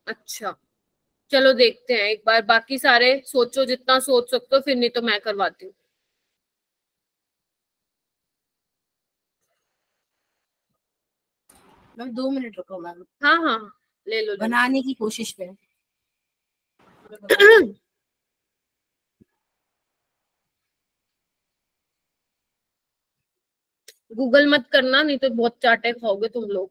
अच्छा चलो देखते हैं एक बार, बाकी सारे सोचो जितना सोच सकते हो, फिर नहीं तो मैं करवाती हूँ। मैम 2 मिनट रुको मैम, हाँ हाँ ले लो, बनाने की कोशिश में। गूगल मत करना, नहीं तो बहुत चाटे खाओगे तुम लोग।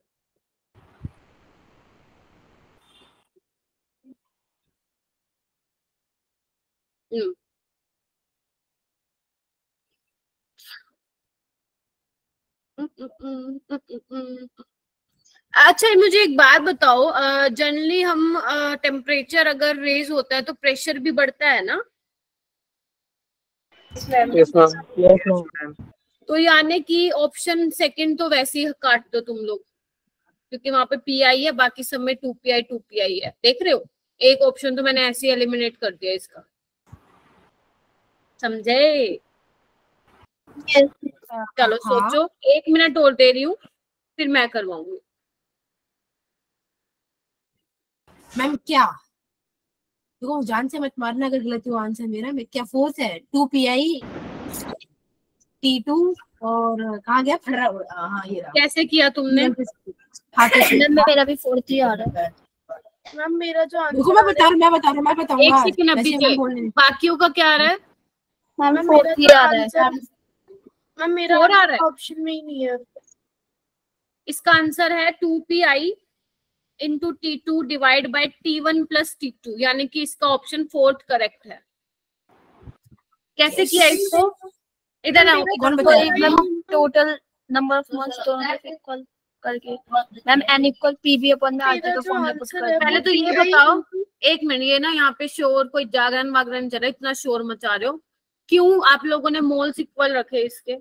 अच्छा मुझे एक बात बताओ, जनरली हम टेम्परेचर अगर रेज होता है तो प्रेशर भी बढ़ता है ना? Yes ma'am. तो यानी कि ऑप्शन सेकंड तो वैसे ही काट दो तुम लोग, क्योंकि वहां पे पी आई है, बाकी सब में 2PI है। देख रहे हो, एक ऑप्शन तो मैंने ऐसे ही एलिमिनेट कर दिया इसका, समझे? चलो सोचो, 1 मिनट और दे रही हूँ, फिर मैं करवाऊंगी। मैम क्या देखो, जान से मत मारना अगर गलत हुआ आंसर मेरा। मैं क्या फोर्स है 2PI T2 और कहाँ गया फट रहा। हाँ ये रहा। कैसे किया तुमने? मेरा भी 4 3 आ रहा है मैम। मेरा जो देखो आंसर मैं बताऊंगा। एक सेकंड अभी बाकियों का क्या आ रहा है? मैम मेरा जो आंसर मैम मेरा 4 आ रहा है। ऑप्शन में ही नहीं है। इसका आंसर है 2PI into T2 divide by T1 plus T2, यानी कि इसका ऑप्शन 4th करेक्ट है। कैसे किया इसको? इधर आओ। कौन बताया? Ma'am total number of moles दोनों इक्वल करके ma'am n equal PV upon RT का फॉर्मूला पुट कर। पहले तो ये बताओ, एक मिनट, ये ना यहाँ पे शोर कोई जागरण वागरण चल रहा है, इतना शोर मचा रहे हो क्यों? आप लोगों ने मोल्स इक्वल रखे इसके,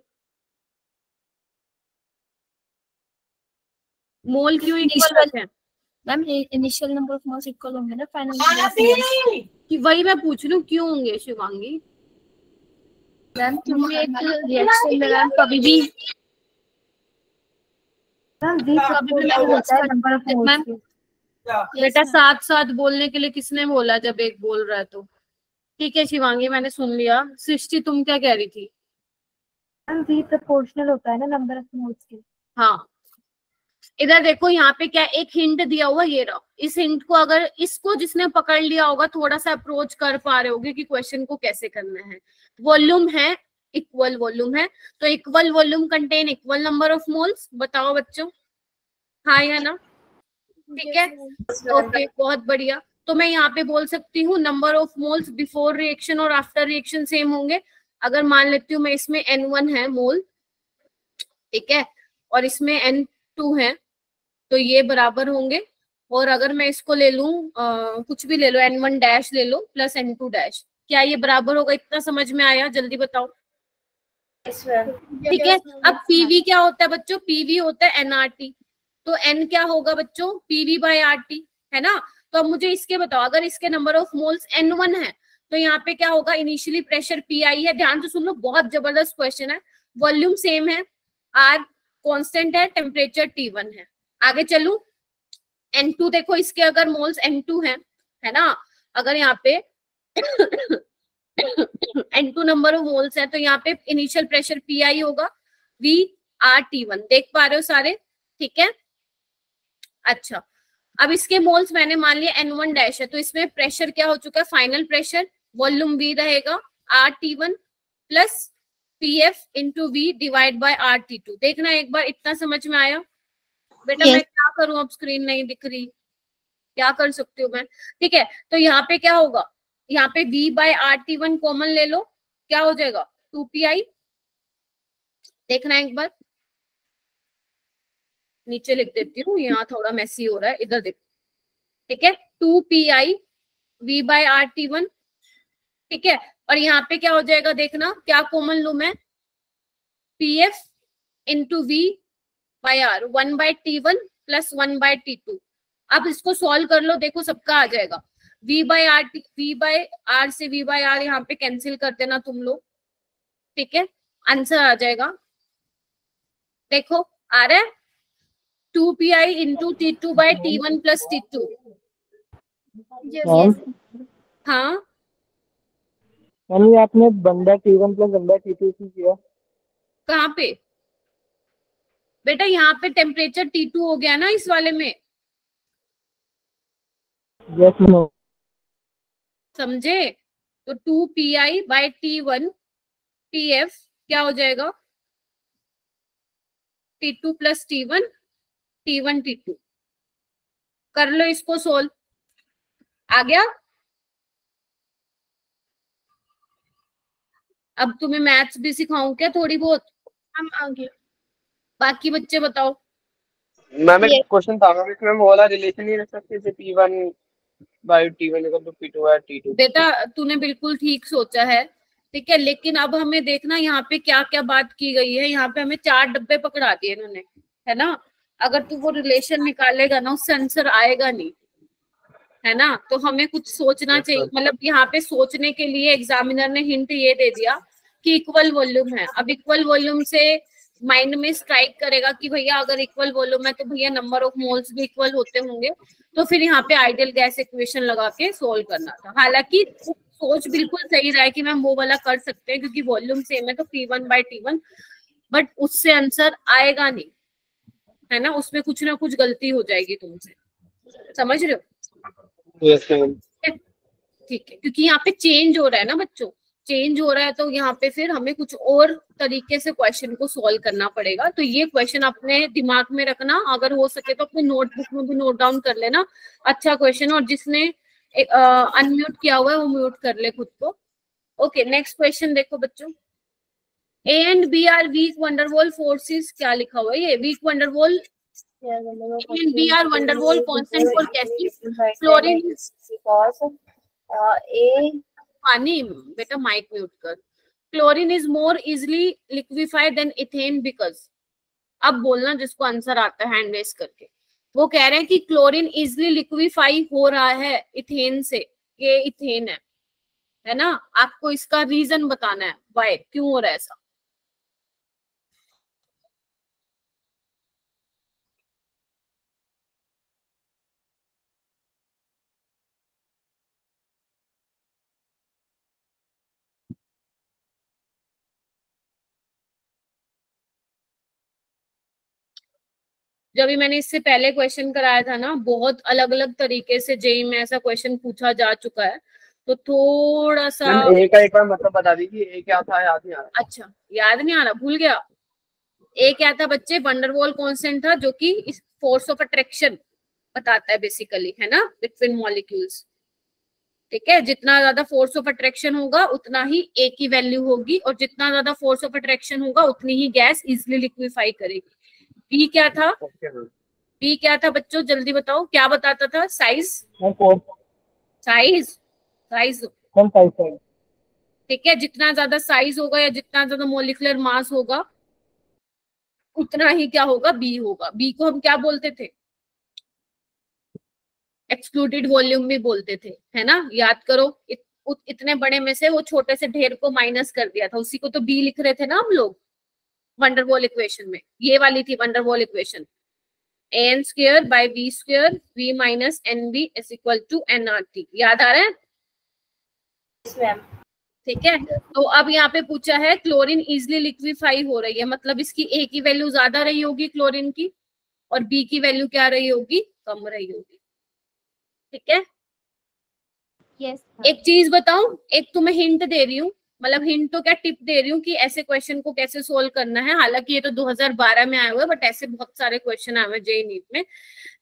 मोल क्यों इक्वल रखे? Ma'am initial number of moles equal होंगे ना फाइनल नंबर ऑफ मोल्स कि वही मैं पूछ रही हूँ क्यों होंगे शिवांगी? मैम क्योंकि एक रिएक्शन में मैम कभी भी होता है नंबर ऑफ मोल्स। बेटा साथ साथ बोलने के लिए किसने बोला जब एक बोल रहा है तो? ठीक है शिवांगी, मैंने सुन लिया। सृष्टि तुम क्या कह रही थी? मैम V प्रोपोर्शनल होता है ना नंबर ऑफ मोल्स के। हाँ इधर देखो, यहाँ पे क्या एक हिंट दिया हुआ, ये रहा। इस हिंट को अगर इसको जिसने पकड़ लिया होगा, थोड़ा सा अप्रोच कर पा रहे होगे कि क्वेश्चन को कैसे करना है। वॉल्यूम है, इक्वल वॉल्यूम है, तो equal volume contain equal number of moles. बताओ बच्चों, हाँ या ना? ठीक है, ओके बहुत बढ़िया। तो मैं यहाँ पे बोल सकती हूँ number of moles before reaction और आफ्टर रिएक्शन सेम होंगे। अगर मान लेती हूँ मैं इसमें N1 है मोल, ठीक है, और इसमें N2 है, तो ये बराबर होंगे। और अगर मैं इसको ले लूं, कुछ भी ले लो, N1 डैश ले लो प्लस N2 डैश, क्या ये बराबर होगा? इतना समझ में आया? जल्दी बताओ। ठीक है, अब PV क्या होता है बच्चों? PV होता है nRT, तो N क्या होगा बच्चों? PV बाय RT, है ना? तो अब मुझे इसके बताओ, अगर इसके नंबर ऑफ मोल्स N1 है तो यहाँ पे क्या होगा? इनिशियली प्रेशर PI है, ध्यान से सुन लो, बहुत जबरदस्त क्वेश्चन है। वॉल्यूम सेम है, R कांस्टेंट है, टेम्परेचर T1 है। आगे चलूं, N2 देखो, इसके अगर मोल्स N2 है ना, अगर यहाँ पे N2 नंबर ऑफ मोल्स है तो यहाँ पे इनिशियल प्रेशर PI होगा, VRT1। देख पा रहे हो सारे? ठीक है, अच्छा अब इसके मोल्स मैंने मान लिया N1 डैश है, तो इसमें प्रेशर क्या हो चुका है? फाइनल प्रेशर, वॉल्यूम V रहेगा RT1 plus PF into V divide by RT2। देखना एक बार, इतना समझ में आया? बेटा मैं क्या करूं, अब स्क्रीन नहीं दिख रही, क्या कर सकती हूँ मैं? ठीक है, तो यहाँ पे क्या होगा? यहाँ पे V बाय RT1 कॉमन ले लो, क्या हो जाएगा? 2 pi, देखना एक बार, नीचे लिख देती हूँ, यहाँ थोड़ा मेसी हो रहा है, इधर देखो, ठीक है, 2 pi v/r_t1, ठीक है, और यहाँ पे क्या हो जाएगा देखना, क्या कॉमन लूम है, pf into v/r, 1/t1 plus 1/t2। अब इसको सॉल्व कर लो, देखो सबका आ जाएगा, v/r से v/r यहाँ पे कैंसिल कर देना तुम लोग, ठीक है, आंसर आ जाएगा, देखो आ रहा है 2 pi into t2/t1 plus t2। हाँ यानी आपने बंदा T1 प्लस बंदा T2 से किया। कहाँ पे बेटा, यहाँ पे टेम्परेचर T2 हो गया ना इस वाले में, यस नो, समझे, तो 2 pi/t1 pf क्या हो जाएगा, t2 प्लस t1 t2, कर लो इसको सोल्व, आ गया। अब तुम्हें मैथ्स भी सिखाऊं क्या थोड़ी बहुत, हम आ गया। बाकी बच्चे बताओ। मैम एक क्वेश्चन था मैम, इसमें वो वाला रिलेशन ही रख सकते थे P1/T1 इक्वल टू P2/T2। बेटा तूने बिल्कुल ठीक सोचा है, ठीक है, लेकिन अब हमें देखना यहाँ पे क्या क्या बात की गई है, यहाँ पे हमें 4 डब्बे पकड़ा दिए इन्होंने, है ना, अगर तू वो रिलेशन निकालेगा ना उससे आंसर आएगा नहीं, है ना, तो हमें कुछ सोचना चाहिए, मतलब यहाँ पे सोचने के लिए एग्जामिनर ने हिंट ये दे दिया कि इक्वल वॉल्यूम है। अब इक्वल वॉल्यूम से माइंड में स्ट्राइक करेगा कि भैया अगर इक्वल वॉल्यूम है तो भैया नंबर ऑफ मोल्स भी इक्वल होते होंगे, तो फिर यहाँ पे आइडियल गैस इक्वेशन लगा के सोल्व करना था। हालांकि सोच बिल्कुल सही रहा है कि मैम वो वाला कर सकते हैं क्योंकि वॉल्यूम सेम है तो P1/T1, बट उससे आंसर आएगा नहीं, है ना, उसमें कुछ ना कुछ गलती हो जाएगी तुमसे, समझ रहे हो? Yes ma'am. ठीक है, क्योंकि यहाँ पे चेंज हो रहा है ना बच्चों, चेंज हो रहा है तो यहाँ पे फिर हमें कुछ और तरीके से क्वेश्चन को सॉल्व करना पड़ेगा। तो ये क्वेश्चन अपने दिमाग में रखना, अगर हो सके तो अपने नोटबुक में भी नोट डाउन कर लेना, अच्छा क्वेश्चन, और जिसने अनम्यूट किया हुआ है वो म्यूट कर ले खुद को। ओके, नेक्स्ट क्वेश्चन देखो बच्चों, A and B are weak van der Waals forces, क्या लिखा हुआ है ये, weak van der Waals A and B are van der Waals constant for gases, chlorine because A पानी, बेटा माइक म्यूट कर, chlorine is more easily liquefied than ethane because, अब बोलना जिसको आंसर आता है हैंड रेस करके, वो कह रहे हैं कि क्लोरीन इजिली लिक्विफाई हो रहा है इथेन से, ये इथेन है ना, आपको इसका रीजन बताना है, वाई, क्यों हो रहा है ऐसा। जब भी मैंने इससे पहले क्वेश्चन कराया था ना, बहुत अलग अलग तरीके से जेई में ऐसा क्वेश्चन पूछा जा चुका है, तो थोड़ा सा ए का एक बार मतलब बता दीजिए, ए क्या था, याद नहीं आ रहा। अच्छा, याद नहीं आ रहा, भूल गया। ए क्या था बच्चे, van der Waals कांस्टेंट था, जो कि इस फोर्स ऑफ अट्रैक्शन बताता है बेसिकली, है ना, बिटवीन मॉलिक्यूल्स, ठीक है, जितना ज्यादा फोर्स ऑफ अट्रैक्शन होगा उतना ही ए की वैल्यू होगी, और जितना ज्यादा फोर्स ऑफ अट्रैक्शन होगा उतनी ही गैस इजिली लिक्विफाई करेगी। बी क्या था, बी क्या था बच्चों, जल्दी बताओ, क्या बताता था, साइज, साइज, साइज, ठीक है, जितना ज्यादा साइज होगा या जितना ज्यादा मोलिकुलर मास होगा उतना ही क्या होगा, बी होगा। बी को हम क्या बोलते थे, एक्सक्लूडेड वॉल्यूम भी बोलते थे, है ना, याद करो, इतने बड़े में से वो छोटे से ढेर को माइनस कर दिया था, उसी को तो बी लिख रहे थे ना हम लोग van der Waals इक्वेशन में, ये वाली थी van der Waals equation, an square by b square v minus nb is equal to nRT, याद आ रहा है? ठीक है, तो अब यहाँ पे पूछा है क्लोरीन इजिली लिक्विफाई हो रही है, मतलब इसकी ए की वैल्यू ज्यादा रही होगी क्लोरीन की, और बी की वैल्यू क्या रही होगी, कम रही होगी, ठीक है। yes एक चीज बताऊं, एक तुम्हें हिंट दे रही हूँ, मतलब हिंट तो क्या, टिप दे रही हूँ कि ऐसे क्वेश्चन को कैसे सोल्व करना है। हालांकि ये तो 2012 में आए हुए, बट ऐसे बहुत सारे क्वेश्चन आए हुए जेईई नीट में,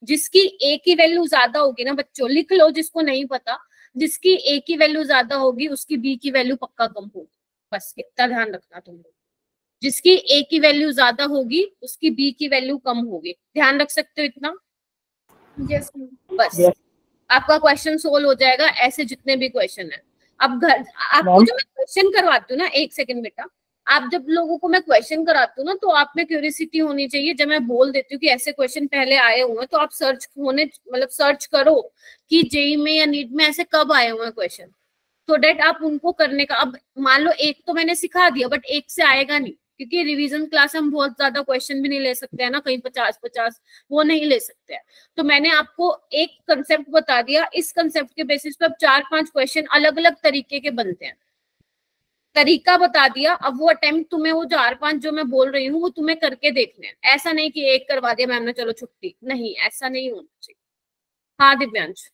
जिसकी ए की वैल्यू ज्यादा होगी ना बच्चों, लिख लो जिसको नहीं पता, जिसकी ए की वैल्यू ज्यादा होगी उसकी बी की वैल्यू पक्का कम होगी, बस इतना ध्यान रखना तुम लोग। जिसकी ए की वैल्यू ज्यादा होगी उसकी बी की वैल्यू कम होगी, ध्यान रख सकते हो इतना। यस बस Yes. आपका क्वेश्चन सोल्व हो जाएगा। ऐसे जितने भी क्वेश्चन है, अब घर आपको Ma'am? जो मैं क्वेश्चन करवाती हूँ ना, एक सेकंड बेटा, आप जब लोगों को मैं क्वेश्चन कराती हूँ ना तो आप में क्यूरियोसिटी होनी चाहिए। जब मैं बोल देती हूँ कि ऐसे क्वेश्चन पहले आए हुए हैं तो आप सर्च करो कि जेई में या नीट में ऐसे कब आए हुए हैं क्वेश्चन, सो डेट आप उनको करने का। अब मान लो एक तो मैंने सिखा दिया बट एक से आएगा नहीं, क्योंकि रिवीजन क्लास हम बहुत ज्यादा क्वेश्चन भी नहीं ले सकते हैं ना, कहीं 50-50 वो नहीं ले सकते हैं। तो मैंने आपको एक कंसेप्ट बता दिया, इस कंसेप्ट के बेसिस पे अब 4-5 क्वेश्चन अलग अलग तरीके के बनते हैं, तरीका बता दिया। अब वो अटेम्प्ट तुम्हें वो 4-5 जो मैं बोल रही हूँ वो तुम्हें करके देखने हैं। ऐसा नहीं कि एक करवा दिया मैम ने चलो छुट्टी, नहीं ऐसा नहीं होना चाहिए। हाँ दिव्यांश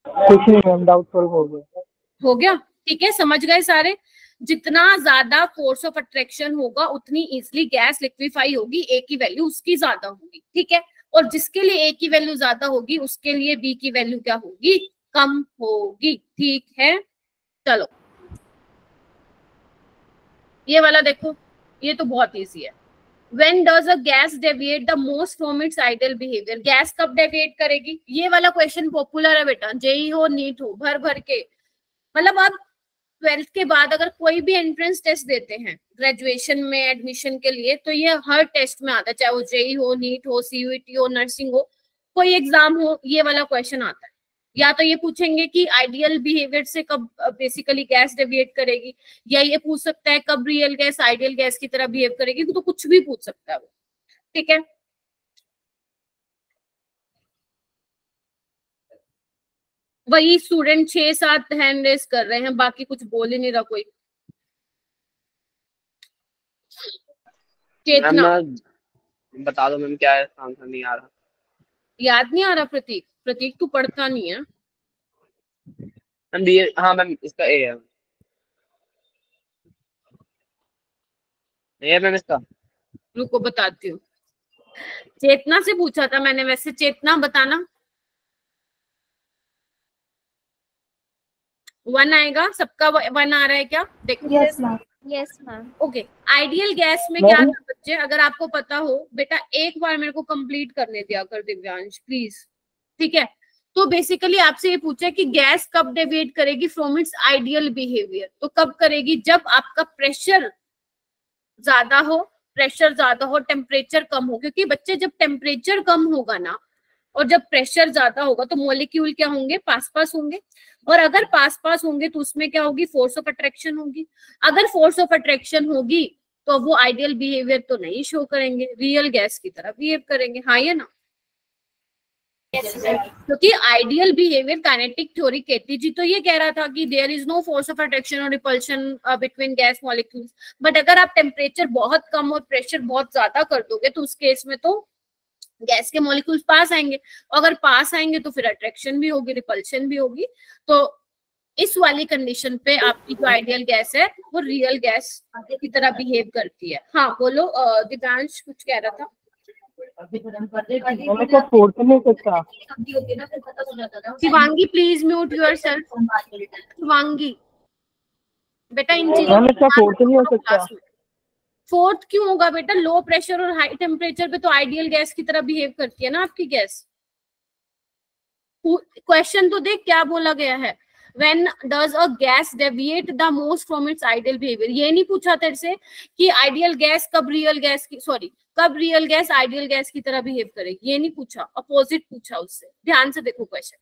कुछ नहीं मैम, डाउट सॉल्व हो गया। हो गया, ठीक है, समझ गए सारे। जितना ज्यादा फोर्स ऑफ अट्रैक्शन होगा उतनी इजिली गैस लिक्विफाई होगी, ए की वैल्यू उसकी ज्यादा होगी, ठीक है। और जिसके लिए ए की वैल्यू ज्यादा होगी उसके लिए बी की वैल्यू क्या होगी, कम होगी, ठीक है। चलो ये वाला देखो, ये तो बहुत इजी है। When does a gas deviate the most from its ideal behavior? Gas कब डेविएट करेगी? ये वाला क्वेश्चन पॉपुलर है बेटा, जेई हो नीट हो भर भर के। मतलब आप 12th के बाद अगर कोई भी एंट्रेंस टेस्ट देते हैं ग्रेजुएशन में एडमिशन के लिए तो ये हर टेस्ट में आता है, चाहे वो जेई हो, नीट हो, सीयूईटी हो, नर्सिंग हो, कोई एग्जाम हो, ये वाला क्वेश्चन आता है। या तो ये पूछेंगे कि आइडियल बिहेवियर से कब बेसिकली गैस डेविएट करेगी, या ये पूछ सकता है कब रियल गैस आइडियल गैस की तरह बिहेव करेगी, तो कुछ भी पूछ सकता है वो, ठीक है। वही स्टूडेंट 6-7 हैंड रेस कर रहे हैं, बाकी कुछ बोल ही नहीं रहा कोई। मैम चेतना ना बता दो मैम, क्या है आंसर नहीं आ रहा। याद नहीं आ रहा? प्रतीक, प्रतीक तू पढ़ता नहीं है। मैम डी, हाँ मैम इसका ए है। ए है मैम इसका। रुको बताती हूँ। चेतना से पूछा था मैंने, वैसे चेतना बताना। 1 आएगा, सबका 1 आ रहा है क्या? देखो yes ma'am. Yes ma'am. Okay. Ideal gas में क्या मैम? था बच्चे, अगर आपको पता हो बेटा एक बार मेरे को कंप्लीट करने दिया कर दिव्यांश प्लीज, ठीक है। तो बेसिकली आपसे ये पूछा कि गैस कब डेविएट करेगी फ्रॉम इट्स आइडियल बिहेवियर, तो कब करेगी, जब आपका प्रेशर ज्यादा हो, टेम्परेचर कम हो। क्योंकि बच्चे जब टेम्परेचर कम होगा ना और जब प्रेशर ज्यादा होगा तो मॉलिक्यूल क्या होंगे, पास पास होंगे। और अगर पास पास होंगे तो उसमें क्या होगी, फोर्स ऑफ अट्रैक्शन होगी। अगर फोर्स ऑफ अट्रैक्शन होगी तो वो आइडियल बिहेवियर तो नहीं शो करेंगे, रियल गैस की तरह बिहेव करेंगे, हाँ या ना। क्योंकि आइडियल बिहेवियर काइनेटिक थ्योरी कहती जी, तो ये कह रहा था कि there is no force of attraction और repulsion between gas molecules. But अगर आप टेम्परेचर बहुत कम और प्रेशर बहुत ज्यादा कर दोगे तो उस केस में तो गैस के मॉलिक्यूल्स पास आएंगे, अगर पास आएंगे तो फिर अट्रैक्शन भी होगी, रिपल्शन भी होगी। तो इस वाली कंडीशन पे आपकी जो आइडियल गैस है वो रियल गैस की तरह बिहेव करती है। हाँ बोलो दिव्यांश कुछ कह रहा था। मैंने क्या फोर्थ नहीं सकता? Shivangi please mute yourself. Shivangi बेटा इन चीजों मैंने क्या फोर्थ नहीं हो सकता? फोर्थ क्यों होगा बेटा, लो प्रेशर और हाई टेम्परेचर पे तो आइडियल गैस की तरह बिहेव करती है ना आपकी गैस। क्वेश्चन तो देख क्या बोला गया है, when does a gas deviate the most from its ideal behavior। ये नहीं पूछा तेरे से कि आइडियल गैस कब रियल गैस की, सॉरी कब रियल गैस आइडियल गैस की तरह बिहेव करेगी, ये नहीं पूछा, अपोजिट पूछा उससे। ध्यान से देखो क्वेश्चन।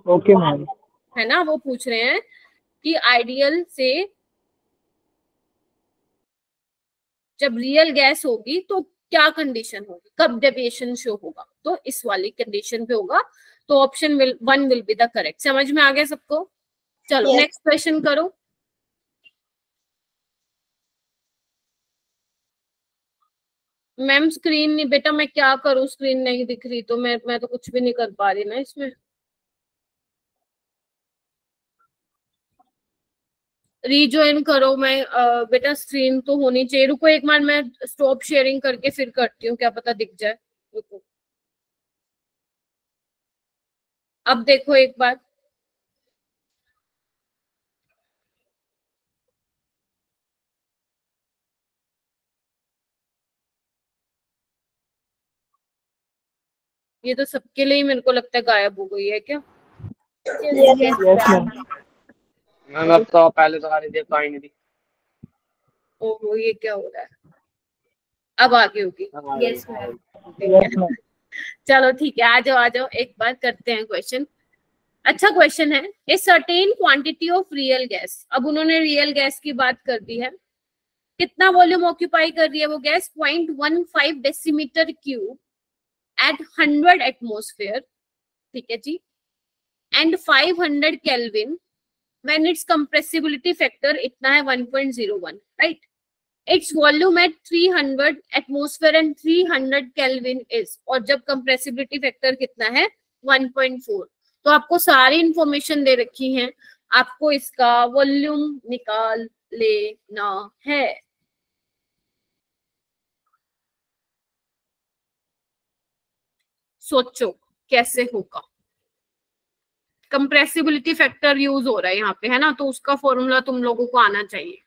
Okay ma'am. है ना, वो पूछ रहे हैं कि आइडियल से जब रियल गैस होगी तो क्या कंडीशन होगी, कब डेविएशन शो होगा, तो इस वाली कंडीशन पे होगा। तो option 1 will be the correct. समझ में आ गया सबको? चलो नेक्स्ट क्वेश्चन करो। मैम स्क्रीन नहीं बेटा, मैं क्या करूं, स्क्रीन नहीं दिख रही तो मैं तो कुछ भी नहीं कर पा रही ना इसमें। रीज्वाइन करो। मैं बेटा स्क्रीन तो होनी चाहिए। रुको एक बार मैं स्टॉप शेयरिंग करके फिर करती हूँ, क्या पता दिख जाए। रुको अब देखो एक बार। ये तो सबके लिए ही मेरे को लगता है गायब हो गई है क्या? Yes, ma'am. मैम अब तो पहले तो आ रही थी, अब तो आई नहीं थी। ओहो, ये क्या हो रहा है? अब आगे होगी। Yes ma'am. Yes, ma'am. चलो ठीक है, आ जाओ एक बार करते हैं क्वेश्चन। अच्छा क्वेश्चन है, a certain quantity of real gas. अब उन्होंने रियल गैस की बात कर दी है। कितना वॉल्यूम ऑक्यूपाई कर रही है वो gas? 0.15 decimetre cube at 100 atmosphere, ठीक है जी, and 500 kelvin when its compressibility factor इतना है 1.01, right? Its volume at 300 atmosphere and 300 kelvin is, और जब कंप्रेसिबिलिटी फैक्टर कितना है 1.4। तो आपको सारी इंफॉर्मेशन दे रखी है, आपको इसका वॉल्यूम निकाल लेना है। सोचो कैसे होगा। कंप्रेसिबिलिटी फैक्टर यूज हो रहा है यहाँ पे, है ना, तो उसका फॉर्मूला तुम लोगों को आना चाहिए।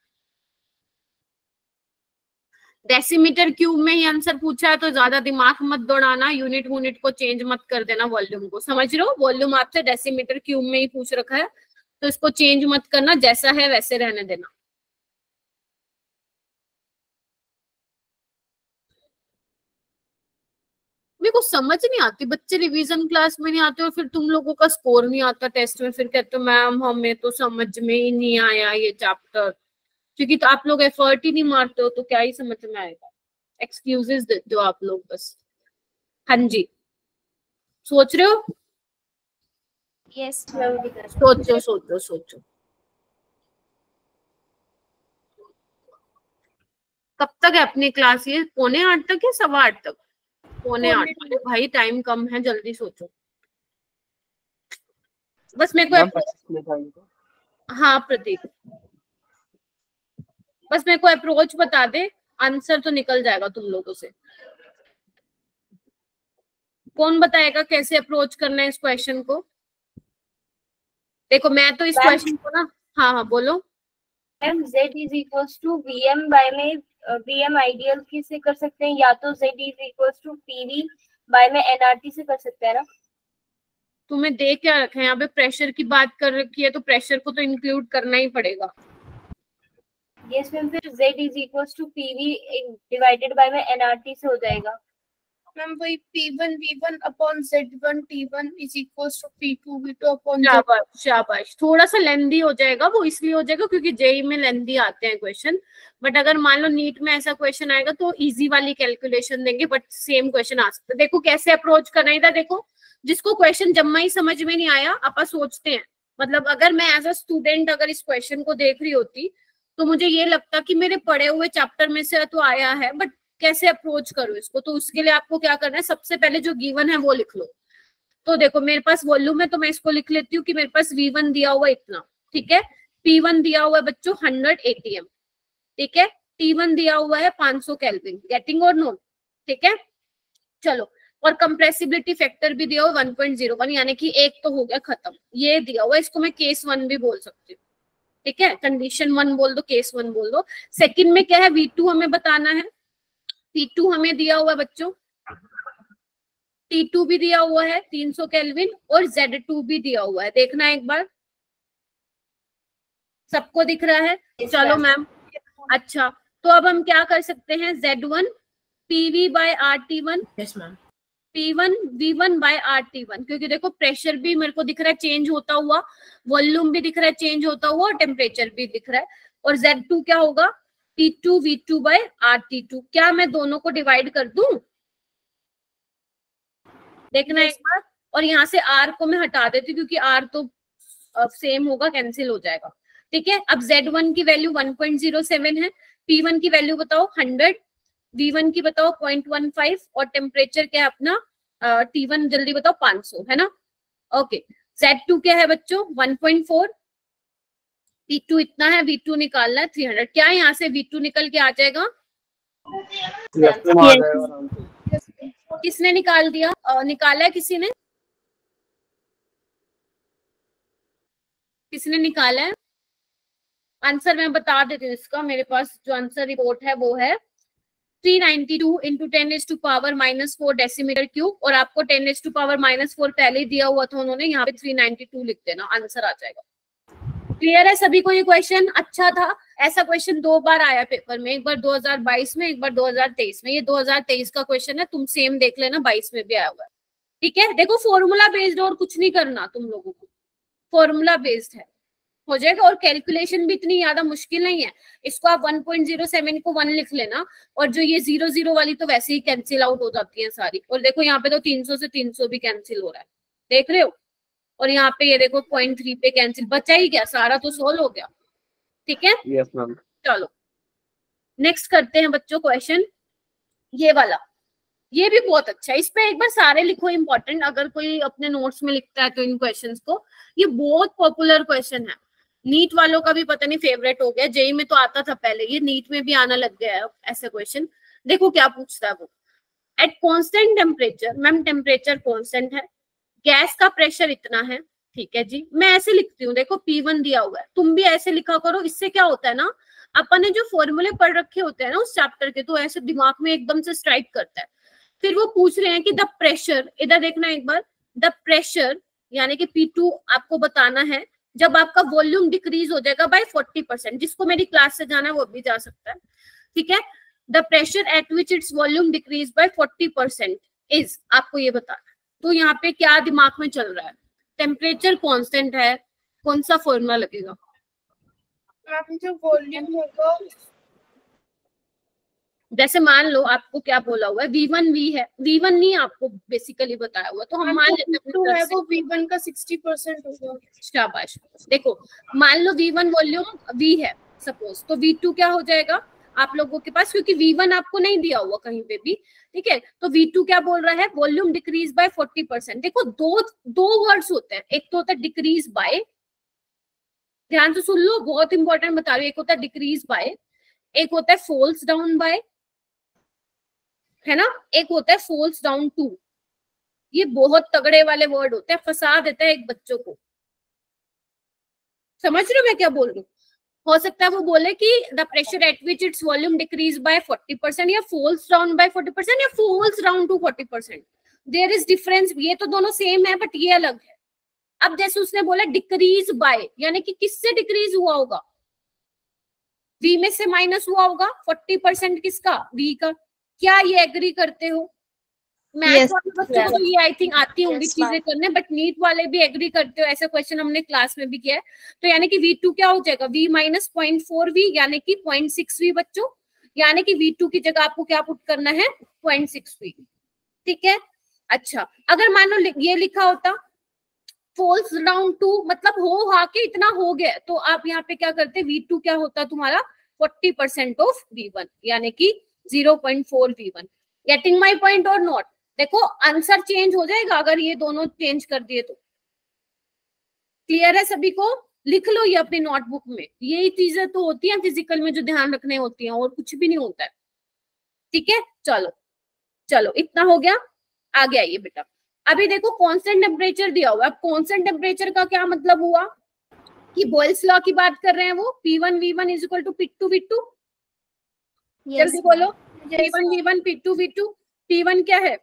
डेसीमीटर क्यूब में ही आंसर पूछा है तो ज्यादा दिमाग मत दौड़ाना, यूनिट को चेंज मत कर देना, वॉल्यूम को समझ रहे हो? वॉल्यूम आपसे डेसीमीटर क्यूब में ही पूछ रखा है तो इसको चेंज मत करना, जैसा है वैसे रहने देना। मेरे को समझ नहीं आती, बच्चे रिवीजन क्लास में नहीं आते और फिर तुम लोगों का स्कोर नहीं आता टेस्ट में, फिर कहते हो मैम हमें तो समझ में ही नहीं आया ये चैप्टर। क्योंकि तो आप लोग एफर्ट ही नहीं मारते हो तो क्या ही समझ में आएगा। एक्सक्यूजेस देते हो आप लोग बस। हाँ जी, सोच रहे हो? यस सोचो सोचो सोचो। कब तक है अपनी क्लास? ये 7:45 तक या 8:15 तक? 7:45। भाई टाइम कम है, जल्दी सोचो। बस मेरे को मैम 25 मिनट आएंगे। हाँ प्रतीक, बस मेरे को अप्रोच बता दे, आंसर तो निकल जाएगा तुम लोगों से। कौन बताएगा कैसे अप्रोच करना है इस क्वेश्चन को? देखो मैं तो इस क्वेश्चन को ना, हाँ हाँ बोलो। Ma'am z is equals to vm by में vm आइडियल की से कर सकते हैं, या तो z is equals to pv by में nRT से कर सकते हैं ना। तुम्हें दे क्या रखा है यहाँ पे? प्रेशर की बात कर रखी है तो प्रेशर को तो इंक्लूड करना ही पड़ेगा। यस मैम, फिर z is equals to pv divided by में nRT से हो जाएगा। मैम वही P1 V1 upon Z1 T1 is equals to P2 V2 upon शाबाश शाबाश। थोड़ा सा लेंदी हो जाएगा, वो इसलिए हो जाएगा क्योंकि जेई में लेंदी आते हैं क्वेश्चन, बट अगर मान लो नीट में ऐसा क्वेश्चन आएगा तो इजी वाली कैलकुलेशन देंगे, बट सेम क्वेश्चन आ सकता है। देखो कैसे अप्रोच करना है। देखो जिसको क्वेश्चन जम्मा ही समझ में नहीं आया, आप सोचते हैं, मतलब अगर मैं एज अ स्टूडेंट अगर इस क्वेश्चन को देख रही होती तो मुझे ये लगता कि मेरे पढ़े हुए चैप्टर में से तो आया है, बट कैसे अप्रोच करो इसको। तो उसके लिए आपको क्या करना है, सबसे पहले जो गिवन है वो लिख लो। तो देखो मेरे पास वॉल्यूम है तो मैं इसको लिख लेती हूँ कि मेरे पास V1 दिया हुआ इतना, ठीक है। P1 दिया हुआ है बच्चों 100 ATM, ठीक है। T1 दिया हुआ है 500 केल्विन, गेटिंग और नोट, ठीक है। चलो, और कंप्रेसिबिलिटी फैक्टर भी दिया हुआ 1.01, यानी कि एक तो हो गया खत्म। ये दिया हुआ, इसको मैं केस 1 भी बोल सकती हूँ, ठीक है। कंडीशन 1 बोल दो, केस 1 बोल दो। सेकंड में क्या है, V2 हमें बताना है। T2 हमें दिया हुआ है बच्चों, T2 भी दिया हुआ है 300 केल्विन, और Z2 भी दिया हुआ है। देखना एक बार, सबको दिख रहा है? चलो मैम, अच्छा तो अब हम क्या कर सकते हैं, Z1 PV by RT1, yes ma'am, P1 V1 by RT1, क्योंकि देखो प्रेशर भी मेरे को दिख रहा है चेंज होता हुआ, वॉल्यूम भी दिख रहा है चेंज होता हुआ, और टेम्परेचर भी दिख रहा है। और Z2 क्या होगा, T2 V2 बाय RT2। क्या मैं दोनों को डिवाइड कर दूं? देखना एक बार, और यहाँ से R को मैं हटा देती हूँ क्योंकि R तो सेम होगा, कैंसिल हो जाएगा, ठीक है। अब Z1 की वैल्यू 1.07 है, P1 की वैल्यू बताओ 100, V1 की बताओ 0.15, और टेम्परेचर क्या है अपना T1 जल्दी बताओ 500, है ना। ओके, Z2 क्या है बच्चों 1.4, T2 इतना है, V2 निकालना है 300। क्या यहाँ से V2 निकल के आ जाएगा? किसने निकाल दिया? निकाला है किसी ने? किसने निकाला है आंसर? मैं बता देती हूँ इसका, मेरे पास जो आंसर रिपोर्ट है वो है 392 इंटू 10⁻⁻⁴ डेसीमीटर क्यूब, और आपको 10⁻⁻⁴ पहले दिया हुआ था उन्होंने, यहाँ पे 392 लिख देना, आंसर आ जाएगा। क्लियर है सभी को? ये क्वेश्चन अच्छा था। ऐसा क्वेश्चन 2 बार आया पेपर में, एक बार 2022 में, एक बार 2023 में। ये 2023 का क्वेश्चन है, तुम सेम देख लेना, 22 में भी आया हुआ है। ठीक है, देखो फॉर्मूला बेस्ड, और कुछ नहीं करना तुम लोगों को, फॉर्मूला बेस्ड है, हो जाएगा। और कैलकुलेशन भी इतनी ज्यादा मुश्किल नहीं है। इसको आप 1.07 को 1 लिख लेना, और जो ये 0 वाली तो वैसे ही कैंसिल आउट हो जाती है सारी। और देखो यहाँ पे तो 300 से 300 भी कैंसिल हो रहा है, देख रहे हो। और यहाँ पे ये देखो 0.3 पे कैंसिल, बचा ही क्या, सारा तो सोल्व हो गया। ठीक है, यस मैम। चलो नेक्स्ट करते हैं बच्चों क्वेश्चन, ये वाला। ये भी बहुत अच्छा है, इस पे एक बार सारे लिखो इंपॉर्टेंट, अगर कोई अपने नोट्स में लिखता है तो इन क्वेश्चंस को। ये बहुत पॉपुलर क्वेश्चन है, नीट वालों का भी पता नहीं फेवरेट हो गया। जेई में तो आता था पहले, ये नीट में भी आना लग गया है ऐसा क्वेश्चन। देखो क्या पूछता है वो। At constant temperature, ma'am temperature constant है, गैस का प्रेशर इतना है, ठीक है जी। मैं ऐसे लिखती हूँ, देखो P1 दिया हुआ है, तुम भी ऐसे लिखा करो। इससे क्या होता है ना, अपन ने जो फॉर्मूले पढ़ रखे होते हैं ना उस चैप्टर के, तो ऐसे दिमाग में एकदम से स्ट्राइक करता है। फिर वो पूछ रहे हैं कि द प्रेशर, इधर देखना एक बार, द प्रेशर यानी कि P2 आपको बताना है जब आपका वॉल्यूम डिक्रीज हो जाएगा बाय 40%। जिसको मेरी क्लास से जाना है वो भी जा सकता है, ठीक है। The pressure at which it's volume decreases by 40% is, आपको ये बताना है। तो यहाँ पे क्या दिमाग में चल रहा है, टेम्परेचर कांस्टेंट है, कौन सा फॉर्मूला लगेगा? मैम जो वॉल्यूम होगा, जैसे मान लो आपको क्या बोला हुआ है, V1 V है, V1 नहीं आपको बेसिकली बताया हुआ, तो हम मान लेते हैं वो V1 का 60% होगा। शाबाश। देखो मान लो V1 वॉल्यूम V है सपोज, तो V2 क्या हो जाएगा आप लोगों के पास, क्योंकि V1 आपको नहीं दिया हुआ कहीं पे भी, ठीक है। तो V2 क्या बोल रहा है, वॉल्यूम डिक्रीज बाय 40%। देखो दो वर्ड्स होते हैं, एक तो होता है डिक्रीज बाय, ध्यान से सुन लो बहुत इंपॉर्टेंट बता रही हूँ, एक होता है डिक्रीज बाय, एक होता है फॉल्स डाउन बाय, है ना, एक होता है फॉल्स डाउन टू। ये बहुत तगड़े वाले वर्ड होते हैं, फंसा देता है एक बच्चों को। समझ रहे हो मैं क्या बोल रही हूँ? हो सकता है वो बोले कि the pressure at which it's volume decreases by 40%, या फॉल्स डाउन बाय 40%, या falls down to 40%। There is difference, ये तो दोनों सेम है बट ये अलग है। अब जैसे उसने बोला डिक्रीज बाय, यानी कि किससे डिक्रीज हुआ होगा, V में से माइनस हुआ होगा 40%, किसका, V का। क्या ये एग्री करते हो? मैथ वाले बच्चों को तो ये आई थिंक आती होंगी चीजें करने, बट नीट वाले भी एग्री करते हो, ऐसा क्वेश्चन हमने क्लास में भी किया है। तो यानी कि V2 क्या हो जाएगा, V माइनस 0.4V यानी कि 0.6V बच्चों, यानी कि V2 की जगह आपको क्या पुट करना है, 0.6V, ठीक है। अच्छा अगर मान लो ये लिखा होता फॉल्स डाउन टू, मतलब हो हा के इतना हो गया, तो आप यहाँ पे क्या करते, V2 क्या होता तुम्हारा 40% ऑफ V1 यानी कि 0.4 V1। गेटिंग माई पॉइंट और नॉट? देखो आंसर चेंज हो जाएगा अगर ये दोनों चेंज कर दिए तो। क्लियर है सभी को? लिख लो ये अपनी नोटबुक में, यही चीजें तो होती हैं फिजिकल में जो ध्यान रखने होती हैं, और कुछ भी नहीं होता है, ठीक है। चलो चलो इतना हो गया, आगे आइए बेटा। अभी देखो कांस्टेंट टेम्परेचर दिया हुआ है। अब कांस्टेंट टेम्परेचर का क्या मतलब हुआ कि बॉयल्स लॉ की बात कर रहे हैं वो, P1 V1 is equal to P2 V2। जल्दी बोलो, P1 V1 P2 V2। P1 क्या है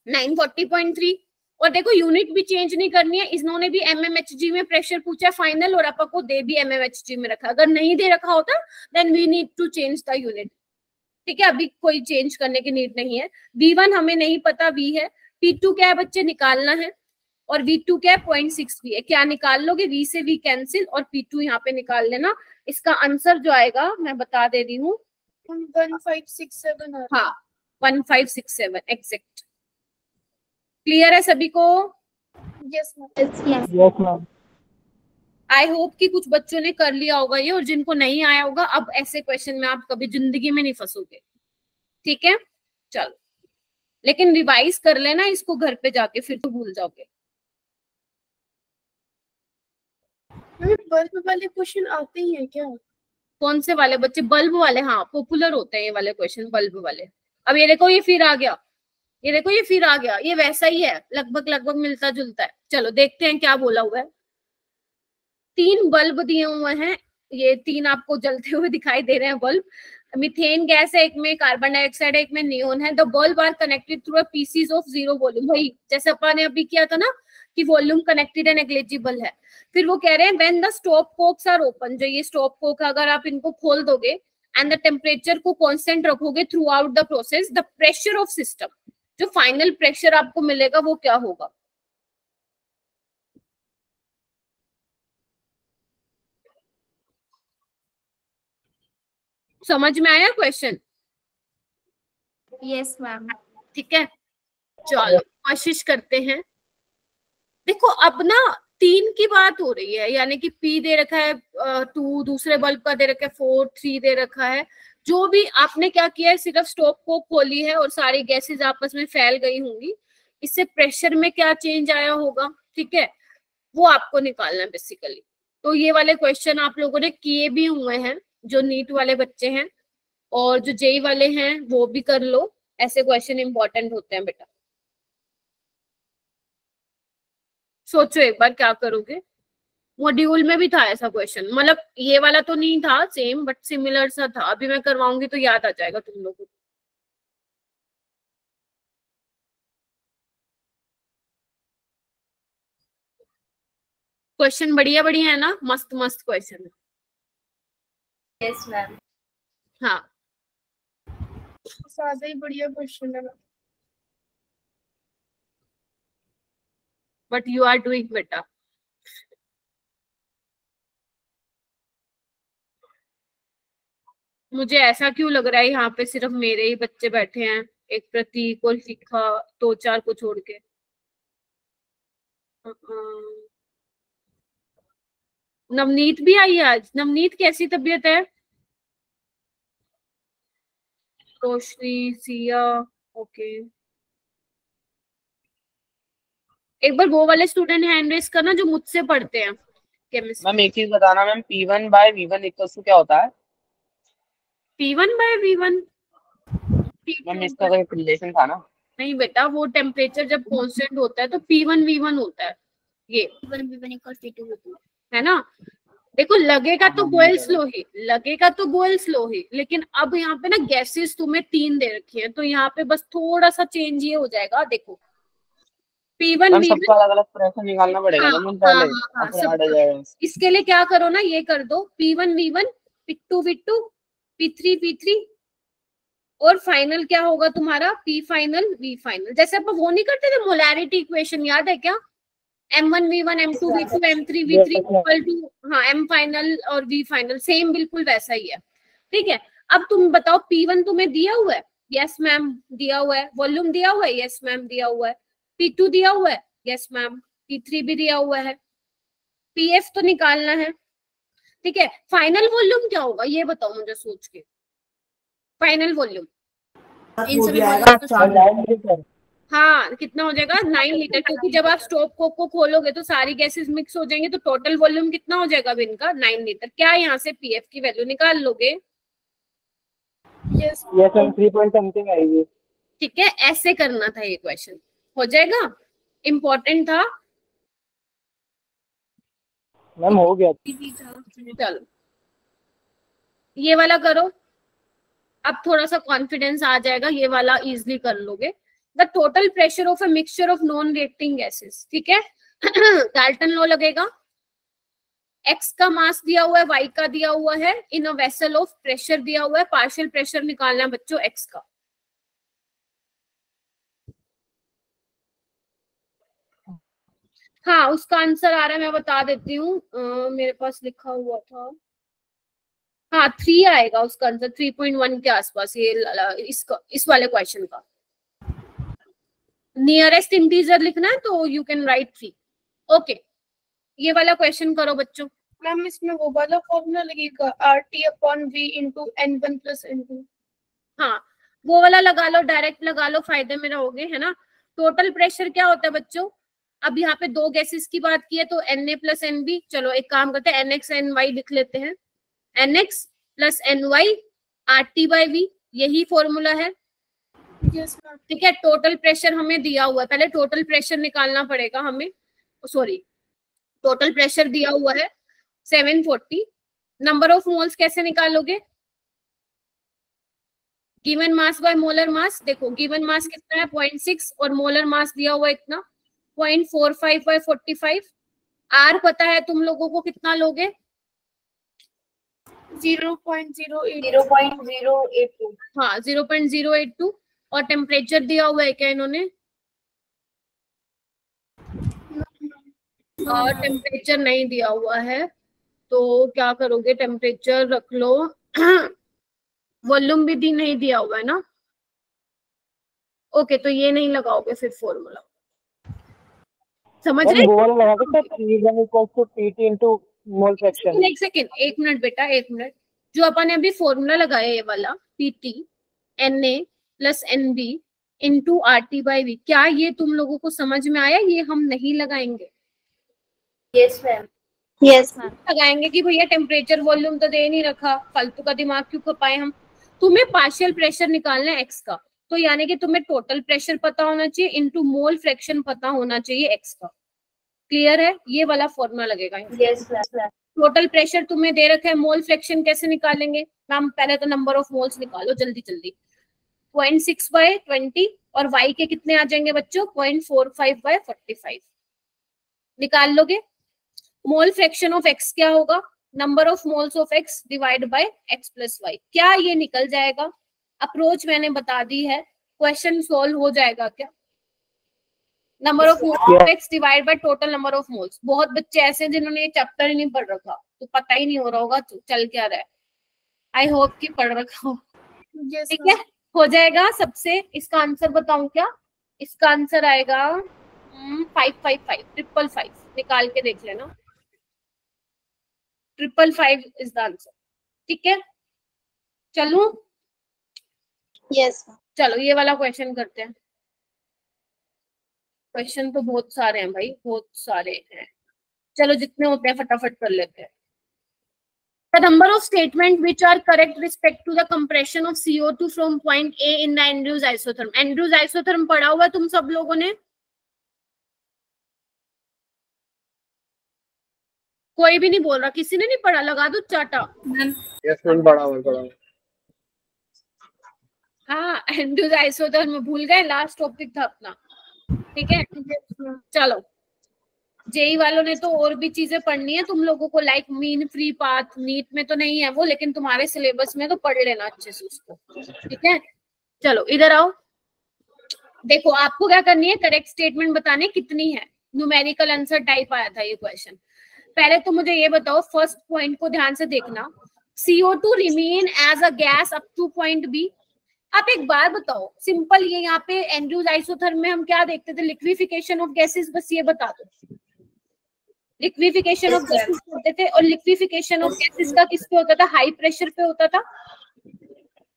940.3, और देखो यूनिट भी चेंज नहीं करनी है, इन्होंने भी mmHg में प्रेशर पूछा है फाइनल, और आपको दे भी mmHg में रखा। अगर नहीं दे रखा होता then we need to change the unit, ठीक है। अभी कोई चेंज करने की नीड नहीं है। V1 हमें नहीं पता V है, P2 क्या है बच्चे निकालना है, और V2 क्या है 0.6V है। क्या निकाल लोगे, V से V कैंसिल और P2 यहाँ पे निकाल लेना। इसका आंसर जो आएगा मैं बता दे रही हूँ, 1567। हाँ 1567 एग्जैक्ट। क्लियर है सभी को? Yes ma'am. Yes ma'am. I hope कि कुछ बच्चों ने कर लिया होगा ये, और जिनको नहीं आया होगा अब ऐसे क्वेश्चन में आप कभी जिंदगी में नहीं फंसोगे, ठीक है। चलो लेकिन रिवाइज कर लेना इसको घर पे जाके, फिर तो भूल जाओगे। बल्ब वाले क्वेश्चन आते ही हैं क्या? कौन से वाले बच्चे? बल्ब वाले, हाँ पॉपुलर होते हैं ये वाले क्वेश्चन, बल्ब वाले। अब ये देखो ये फिर आ गया, ये देखो ये फिर आ गया, ये वैसा ही है, लगभग मिलता जुलता है। चलो देखते हैं क्या बोला हुआ है। 3 बल्ब दिए हुए हैं, ये 3 आपको जलते हुए दिखाई दे रहे हैं बल्ब। मीथेन गैस है एक में, कार्बन डाइऑक्साइड है एक में, नियोन है। The bulb are connected through a pieces of zero volume, वही जैसे अपन ने अभी किया था ना कि वॉल्यूम कनेक्टेड एंड नेग्लिजिबल है। फिर वो कह रहे हैं when the stop cocks are open, जो ये स्टॉप कोक अगर आप इनको खोल दोगे एंड द टेम्परेचर को कांस्टेंट रखोगे throughout the process, the pressure of system, जो फाइनल प्रेशर आपको मिलेगा वो क्या होगा? समझ में आया क्वेश्चन? Yes ma'am. ठीक है, चलो कोशिश करते हैं। देखो अब ना 3 की बात हो रही है, यानी कि P दे रखा है 2, दूसरे बल्ब का दे रखा है 4, 3 दे रखा है। जो भी आपने क्या किया है, सिर्फ स्टॉप को खोली है और सारी गैसेस आपस में फैल गई होंगी, इससे प्रेशर में क्या चेंज आया होगा, ठीक है, वो आपको निकालना है बेसिकली। तो ये वाले क्वेश्चन आप लोगों ने किए भी हुए हैं, जो नीट वाले बच्चे हैं और जो जेई वाले हैं वो भी कर लो, ऐसे क्वेश्चन इंपॉर्टेंट होते हैं बेटा। सोचो एक बार क्या करोगे। मॉड्यूल में भी था ऐसा क्वेश्चन, मतलब ये वाला तो नहीं था सेम बट सिमिलर सा था। अभी मैं करवाऊंगी तो याद आ जाएगा तुम लोगों को। क्वेश्चन बढ़िया बढ़िया है ना, मस्त मस्त क्वेश्चन है। Yes ma'am. हाँ ज्यादा ही बढ़िया क्वेश्चन है। बट यू आर डूइंग बेटा। मुझे ऐसा क्यों लग रहा है यहाँ पे सिर्फ मेरे ही बच्चे बैठे हैं, एक प्रतीक और शिखा, 2-4 को छोड़ के। नवनीत भी आई है आज। नवनीत कैसी तबीयत है? रोशनी, सिया, ओके। एक बार वो वाले स्टूडेंट हैंड रेस करना जो मुझसे पढ़ते हैं केमिस्ट्री। मैम एक चीज बताना ma'am, P1 bye V1 equals to क्या होता है? P1 बाय V1 मैम इसका कोई रिलेशन था ना? नहीं बेटा, वो टेम्परेचर जब कांस्टेंट होता है तो P1 V1 होता है, ये P1 V1 equals P2 V2 है ना। देखो लगेगा तो बॉयल स्लो ही, लगेगा तो बॉयल स्लो ही, लेकिन अब यहाँ पे ना गैसेस तुम्हें 3 दे रखी है, तो यहाँ पे बस थोड़ा सा चेंज ये हो जाएगा। देखो P1 मैम V1, सबका अलग अलग प्रेशर निकालना पड़ेगा ना मैम पहले, फिर ऐड हो जाएगा। इसके लिए क्या करो ना, ये कर दो P1 V1, P2 V2, P3 V3 और फाइनल क्या होगा तुम्हारा P फाइनल V फाइनल। जैसे अपन वो नहीं करते थे मोलैरिटी इक्वेशन, याद है क्या? M1 V1 M2 V2 M3 V3 equal to, हाँ, M फाइनल और V फाइनल, सेम बिल्कुल वैसा ही है। ठीक है, अब तुम बताओ P1 तुम्हें दिया हुआ है? यस मैम दिया हुआ है। वॉल्यूम दिया हुआ है? यस मैम दिया हुआ है। P2 दिया हुआ है? Yes ma'am. P3 भी दिया हुआ है। PF तो निकालना है, ठीक है। फाइनल वॉल्यूम क्या होगा ये बताओ मुझे सोच के। फाइनल वॉल्यूम हाँ कितना हो जाएगा? 9 लीटर, क्योंकि जब आप स्टॉप कोक को खोलोगे तो सारी गैसेस मिक्स हो जाएंगे, तो टोटल वॉल्यूम कितना हो जाएगा अब इनका? 9 लीटर। क्या यहाँ से पीएफ की वैल्यू निकाल लोगे? यस मैम 3 पॉइंट समथिंग आएगी। ठीक है, ऐसे करना था ये क्वेश्चन, हो जाएगा। इम्पोर्टेंट था मैम, हो गया। चलो ये वाला करो, अब थोड़ा सा कॉन्फिडेंस आ जाएगा, ये वाला इजिली कर लोगे। The total pressure of a mixture of non reacting gases, ठीक है। डाल्टन लॉ लगेगा। एक्स का मास दिया हुआ है, वाई का दिया हुआ है, इन अ वेसल ऑफ प्रेशर दिया हुआ है, पार्शियल प्रेशर निकालना है बच्चों एक्स का। हाँ उसका आंसर आ रहा है, मैं बता देती हूँ, मेरे पास लिखा हुआ था। हाँ 3 आएगा उसका आंसर, 3.1 के आसपास, ये इसका इस वाले क्वेश्चन का। नियरेस्ट इंटीजर लिखना है तो यू कैन राइट 3। ओके ये वाला क्वेश्चन करो बच्चों। मैम इसमें वो वाला फॉर्मूला लगेगा RT/V into N1 plus N2। हाँ वो वाला लगा लो, डायरेक्ट लगा लो, फायदे में रहोगे, है ना। टोटल प्रेशर क्या होता है बच्चों? अब यहाँ पे 2 गैसेस की बात की है तो Na प्लस NB, चलो एक काम करते हैं NX NY लिख लेते हैं। NX प्लस NY RT/V, यही फॉर्मूला है। Yes ma'am. ठीक है, टोटल प्रेशर हमें दिया हुआ है, पहले टोटल प्रेशर निकालना पड़ेगा हमें, सॉरी टोटल प्रेशर दिया हुआ है 740। नंबर ऑफ मोल्स कैसे निकालोगे? Given mass by molar mass, देखो गिवन मास कितना है 0.6 और मोलर मास दिया हुआ इतना 0.45 बाय 45। आर पता है तुम लोगों को, कितना लोगे? 0.08 0.082। हाँ 0.082। और टेम्परेचर दिया हुआ है क्या इन्होंने? और टेम्परेचर नहीं दिया हुआ है तो क्या करोगे? टेम्परेचर रख लो। वॉल्यूम भी नहीं दिया हुआ है ना, ओके तो ये नहीं लगाओगे फिर फॉर्मूला, समझ रहे? वो वाला लगा सकते हैं, P1 equals to PT into mole fraction। एक सेकेंड, एक मिनट बेटा, एक मिनट। जो अपन ने अभी फॉर्मूला लगाया ये वाला PT Na plus NB into RT by V, क्या ये तुम लोगों को समझ में आया? ये हम नहीं लगाएंगे। Yes ma'am. Yes ma'am. लगाएंगे कि भैया टेम्परेचर वॉल्यूम तो दे नहीं रखा, फालतू का दिमाग क्यों खपाए हम। तुम्हें पार्शियल प्रेशर निकालना है एक्स का, तो यानी कि तुम्हें टोटल प्रेशर पता होना चाहिए इनटू मोल फ्रैक्शन पता होना चाहिए एक्स का। क्लियर है? ये वाला फॉर्मूला लगेगा। Yes ma'am. टोटल प्रेशर तुम्हें दे रखा है, मोल फ्रैक्शन कैसे निकालेंगे मैम? पहले तो नंबर ऑफ मोल्स निकालो जल्दी जल्दी। 0.6 बाय 20 और y के कितने आ जाएंगे बच्चों? 0.45 बाय 45 निकाल लोगे। मोल फ्रैक्शन ऑफ x क्या होगा? Number of moles of x divide by x plus y. क्या ये निकल जाएगा? अप्रोच मैंने बता दी है, क्वेश्चन सोल्व हो जाएगा क्या? Number of moles of x divide by total number of moles. बहुत बच्चे ऐसे हैं जिन्होंने ये चैप्टर ही नहीं पढ़ रखा, तो पता ही नहीं हो रहा होगा तो चल क्या रहा है। आई होप कि पढ़ रखा हो। ठीक है, हो जाएगा सबसे। इसका आंसर बताऊं क्या? इसका आंसर आएगा 555 555। निकाल के देख लेना, 555 इज द आंसर। ठीक है, चलूं? यस। चलो ये वाला क्वेश्चन करते हैं। क्वेश्चन तो बहुत सारे हैं भाई, बहुत सारे हैं। चलो जितने होते हैं फटाफट कर लेते हैं। The number of statements which are correct respect to the compression of CO2 from point A in the Andrews isotherm। Andrews isotherm पढ़ा हुआ तुम सब लोगों ने? कोई भी नहीं बोल रहा, किसी ने नहीं पढ़ा? लगा दो चाटा। यस मैम, पढ़ा हुआ। हाँ एंड्रूज आइसोथर्म भूल गए, लास्ट टॉपिक था अपना। ठीक है, चलो जेई वालों ने तो और भी चीजें पढ़नी है तुम लोगों को, like mean free path. NEET में तो नहीं है वो, लेकिन तुम्हारे सिलेबस में तो पढ़ लेना अच्छे से उसको। ठीक है, चलो इधर आओ। देखो आपको क्या करनी है, करेक्ट स्टेटमेंट बताने कितनी है। न्यूमेरिकल आंसर टाइप आया था ये क्वेश्चन। पहले तो मुझे ये बताओ, फर्स्ट पॉइंट को ध्यान से देखना, CO2 remain as a gas up to point B. आप एक बार बताओ, सिंपल ये यहाँ पे एंड्रूज आइसोथर्म में हम क्या देखते थे? Liquefaction of gases. बस ये बता दो, लिक्विफिकेशन ऑफ गैसेस होते थे। और लिक्विफिकेशन ऑफ गैसेस का किस पे होता था? हाई प्रेशर पे होता था।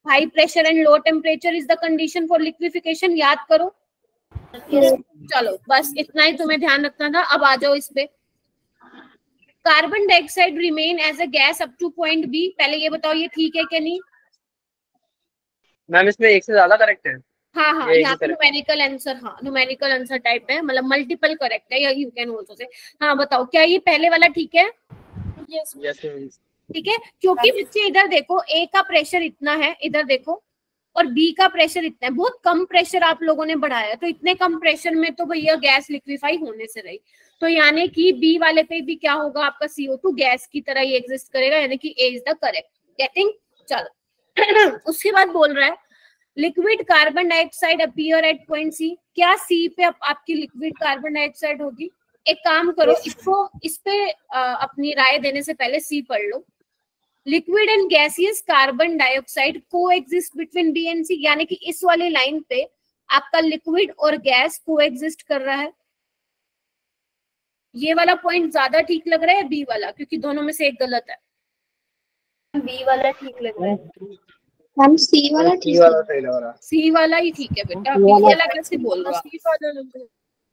High pressure and low temperature is the condition for liquefaction. याद करो। चलो बस इतना ही तुम्हें ध्यान रखना था। अब आ जाओ इस पे। Carbon dioxide remain as a gas up to point B. पहले ये बताओ ये ठीक है क्या नहीं? मैम इसमें एक से ज्यादा करेक्ट है। हाँ हाँ, यहाँ पे न्यूमेरिकल आंसर, हाँ न्यूमेरिकल आंसर टाइप है, मतलब मल्टीपल करेक्ट है, या यू कैन आल्सो से। हाँ बताओ क्या ये पहले वाला ठीक है? यस। ठीक है, क्योंकि बच्चे इधर देखो, ए का प्रेशर इतना है, इधर देखो, और बी का प्रेशर इतना है। बहुत कम प्रेशर आप लोगों ने बढ़ाया, तो इतने कम प्रेशर में तो भैया गैस लिक्विफाई होने से रही। तो यानी कि बी वाले पे भी क्या होगा? आपका CO2 गैस की तरह ही एग्जिस्ट करेगा, यानी कि A is the correct. Getting? चलो उसके बाद बोल रहा है liquid carbon dioxide appear at point C. क्या सी पे आपकी लिक्विड कार्बन डाइऑक्साइड होगी? एक काम करो, इसको इस पे अपनी राय देने से पहले सी पढ़ लो। Liquid and gaseous carbon dioxide को exist between B and C, यानी कि इस वाली लाइन पे आपका लिक्विड और गैस को एग्जिस्ट कर रहा है। ये वाला पॉइंट ज्यादा ठीक लग रहा है बी वाला? क्योंकि दोनों में से एक गलत है। बी वाला ठीक लग रहा है हम सी वाला ठीक है। सी वाला ही ठीक है बेटा, बी वाला कैसे बोल रहा है?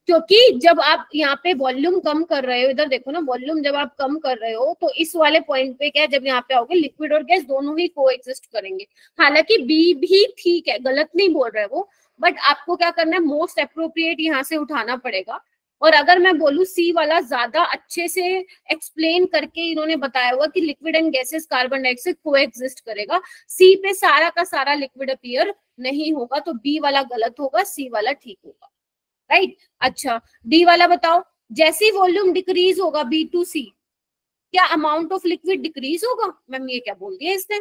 क्योंकि जब आप यहाँ पे वॉल्यूम कम कर रहे हो, इधर देखो ना, वॉल्यूम जब आप कम कर रहे हो तो इस वाले पॉइंट पे क्या है, जब यहाँ पे आओगे लिक्विड और गैस दोनों ही कोएग्जिस्ट करेंगे। हालांकि बी भी ठीक है, गलत नहीं बोल रहे वो, बट आपको क्या करना है, मोस्ट अप्रोप्रिएट यहाँ से उठाना पड़ेगा। और अगर मैं बोलूँ सी वाला ज्यादा अच्छे से एक्सप्लेन करके इन्होंने बताया हुआ कि liquid and gases carbon dioxide coexist करेगा, सी पे सारा का सारा लिक्विड अपीयर नहीं होगा, तो बी वाला गलत होगा, सी वाला ठीक होगा, राइट। अच्छा डी वाला बताओ, जैसे ही वॉल्यूम डिक्रीज होगा बी टू सी, क्या अमाउंट ऑफ लिक्विड डिक्रीज होगा? मैम ये क्या बोल दिया इसने?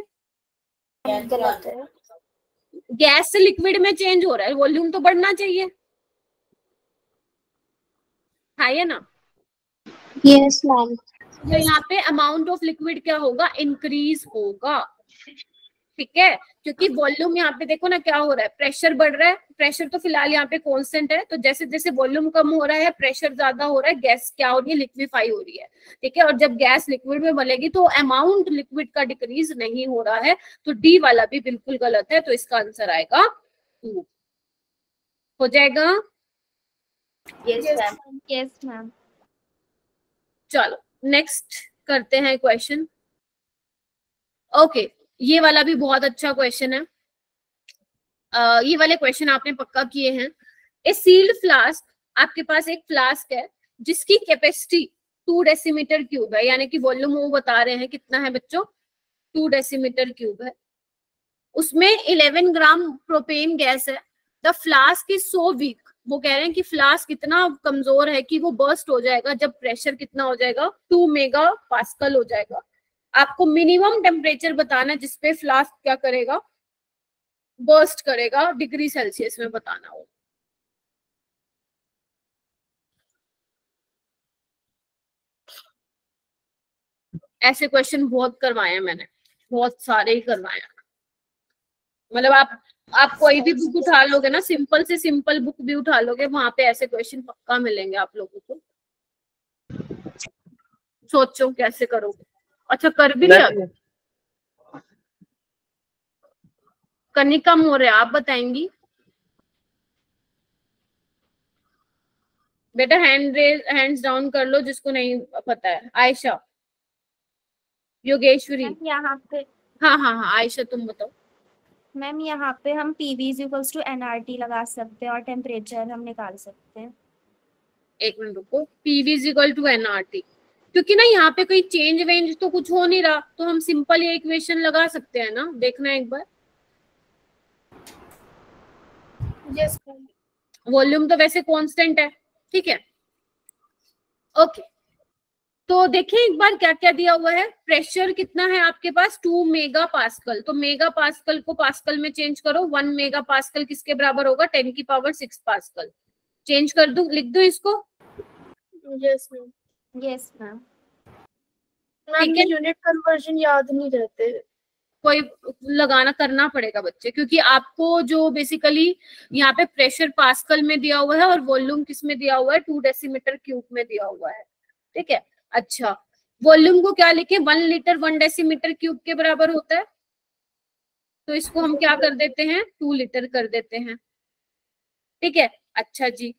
गलत है। गैस से लिक्विड में चेंज हो रहा है, वॉल्यूम तो बढ़ना चाहिए, है ना? Yes ma'am. तो यहाँ पे अमाउंट ऑफ लिक्विड क्या होगा? इंक्रीज होगा, ठीक है, क्योंकि वॉल्यूम यहाँ पे देखो ना क्या हो रहा है, प्रेशर बढ़ रहा है, प्रेशर तो फिलहाल यहाँ पे कांस्टेंट है, तो जैसे जैसे वॉल्यूम कम हो रहा है प्रेशर ज्यादा हो रहा है, गैस क्या हो रही है? लिक्विफाई हो रही है, ठीक है। और जब गैस लिक्विड में बनेगी तो अमाउंट लिक्विड का डिक्रीज नहीं हो रहा है, तो डी वाला भी बिल्कुल गलत है, तो इसका आंसर आएगा 2 हो जाएगा। Yes ma'am. चलो नेक्स्ट करते हैं क्वेश्चन। ओके ये वाला भी बहुत अच्छा क्वेश्चन है, ये वाले क्वेश्चन आपने पक्का किए हैं। ए सील्ड फ्लास्क, आपके पास एक फ्लास्क है जिसकी कैपेसिटी 2 डेसीमीटर क्यूब है, यानी कि वॉल्यूम वो बता रहे हैं कितना है बच्चों, 2 डेसीमीटर क्यूब है, उसमें 11 ग्राम प्रोपेन गैस है। The flask is so weak, वो कह रहे हैं कि फ्लास्क इतना कमजोर है कि वो बर्स्ट हो जाएगा जब प्रेशर कितना हो जाएगा? 2 मेगा पास्कल हो जाएगा। आपको मिनिमम टेम्परेचर बताना है जिसपे फ्लास्क क्या करेगा? बर्स्ट करेगा, डिग्री सेल्सियस में बताना हो। ऐसे क्वेश्चन बहुत करवाए हैं मैंने, बहुत सारे ही करवाए हैं। मतलब आप कोई भी बुक उठा लोगे ना, सिंपल से सिंपल बुक भी उठा लोगे, वहां पे ऐसे क्वेश्चन पक्का मिलेंगे आप लोगों को। सोचो कैसे करोगे। अच्छा कर भी लिया? कनिका मोरे आप बताएंगी बेटा? हैंड्स डाउन कर लो जिसको नहीं पता है। आयशा, योगेश्वरी, यहाँ पे हाँ आयशा तुम बताओ। मैम यहाँ पे हम पीवी इक्वल्स टू एनआरटी लगा सकते हैं और टेम्परेचर हम निकाल सकते हैं। एक मिनट रुको, पीवी इक्वल टू एनआरटी, क्योंकि ना यहाँ पे कोई चेंज वेंज तो कुछ हो नहीं रहा, तो हम सिंपल ये इक्वेशन लगा सकते हैं ना, देखना एक बार। यस वॉल्यूम तो वैसे कांस्टेंट है, ठीक है, ओके। तो देखिए एक बार क्या क्या दिया हुआ है। प्रेशर कितना है आपके पास? 2 मेगा पास्कल, तो मेगा पास्कल को पास्कल में चेंज करो। 1 मेगा पास्कल किसके बराबर होगा? 10 की पावर 6 पास्कल। चेंज कर दूं, लिख दूं इसको? Yes ma'am. Yes ma'am. Ma'am ये यूनिट कन्वर्जन याद नहीं रहते, कोई लगाना करना पड़ेगा बच्चे, क्योंकि आपको जो बेसिकली यहाँ पे प्रेशर पास्कल में दिया हुआ है और वॉल्यूम किस में दिया हुआ है? 2 डेसीमीटर क्यूब में दिया हुआ है, ठीक है। अच्छा वॉल्यूम को क्या लिखे? 1 लीटर 1 डेसीमीटर क्यूब के बराबर होता है, तो इसको हम क्या कर देते हैं? 2 लीटर कर देते हैं, ठीक है। अच्छा जी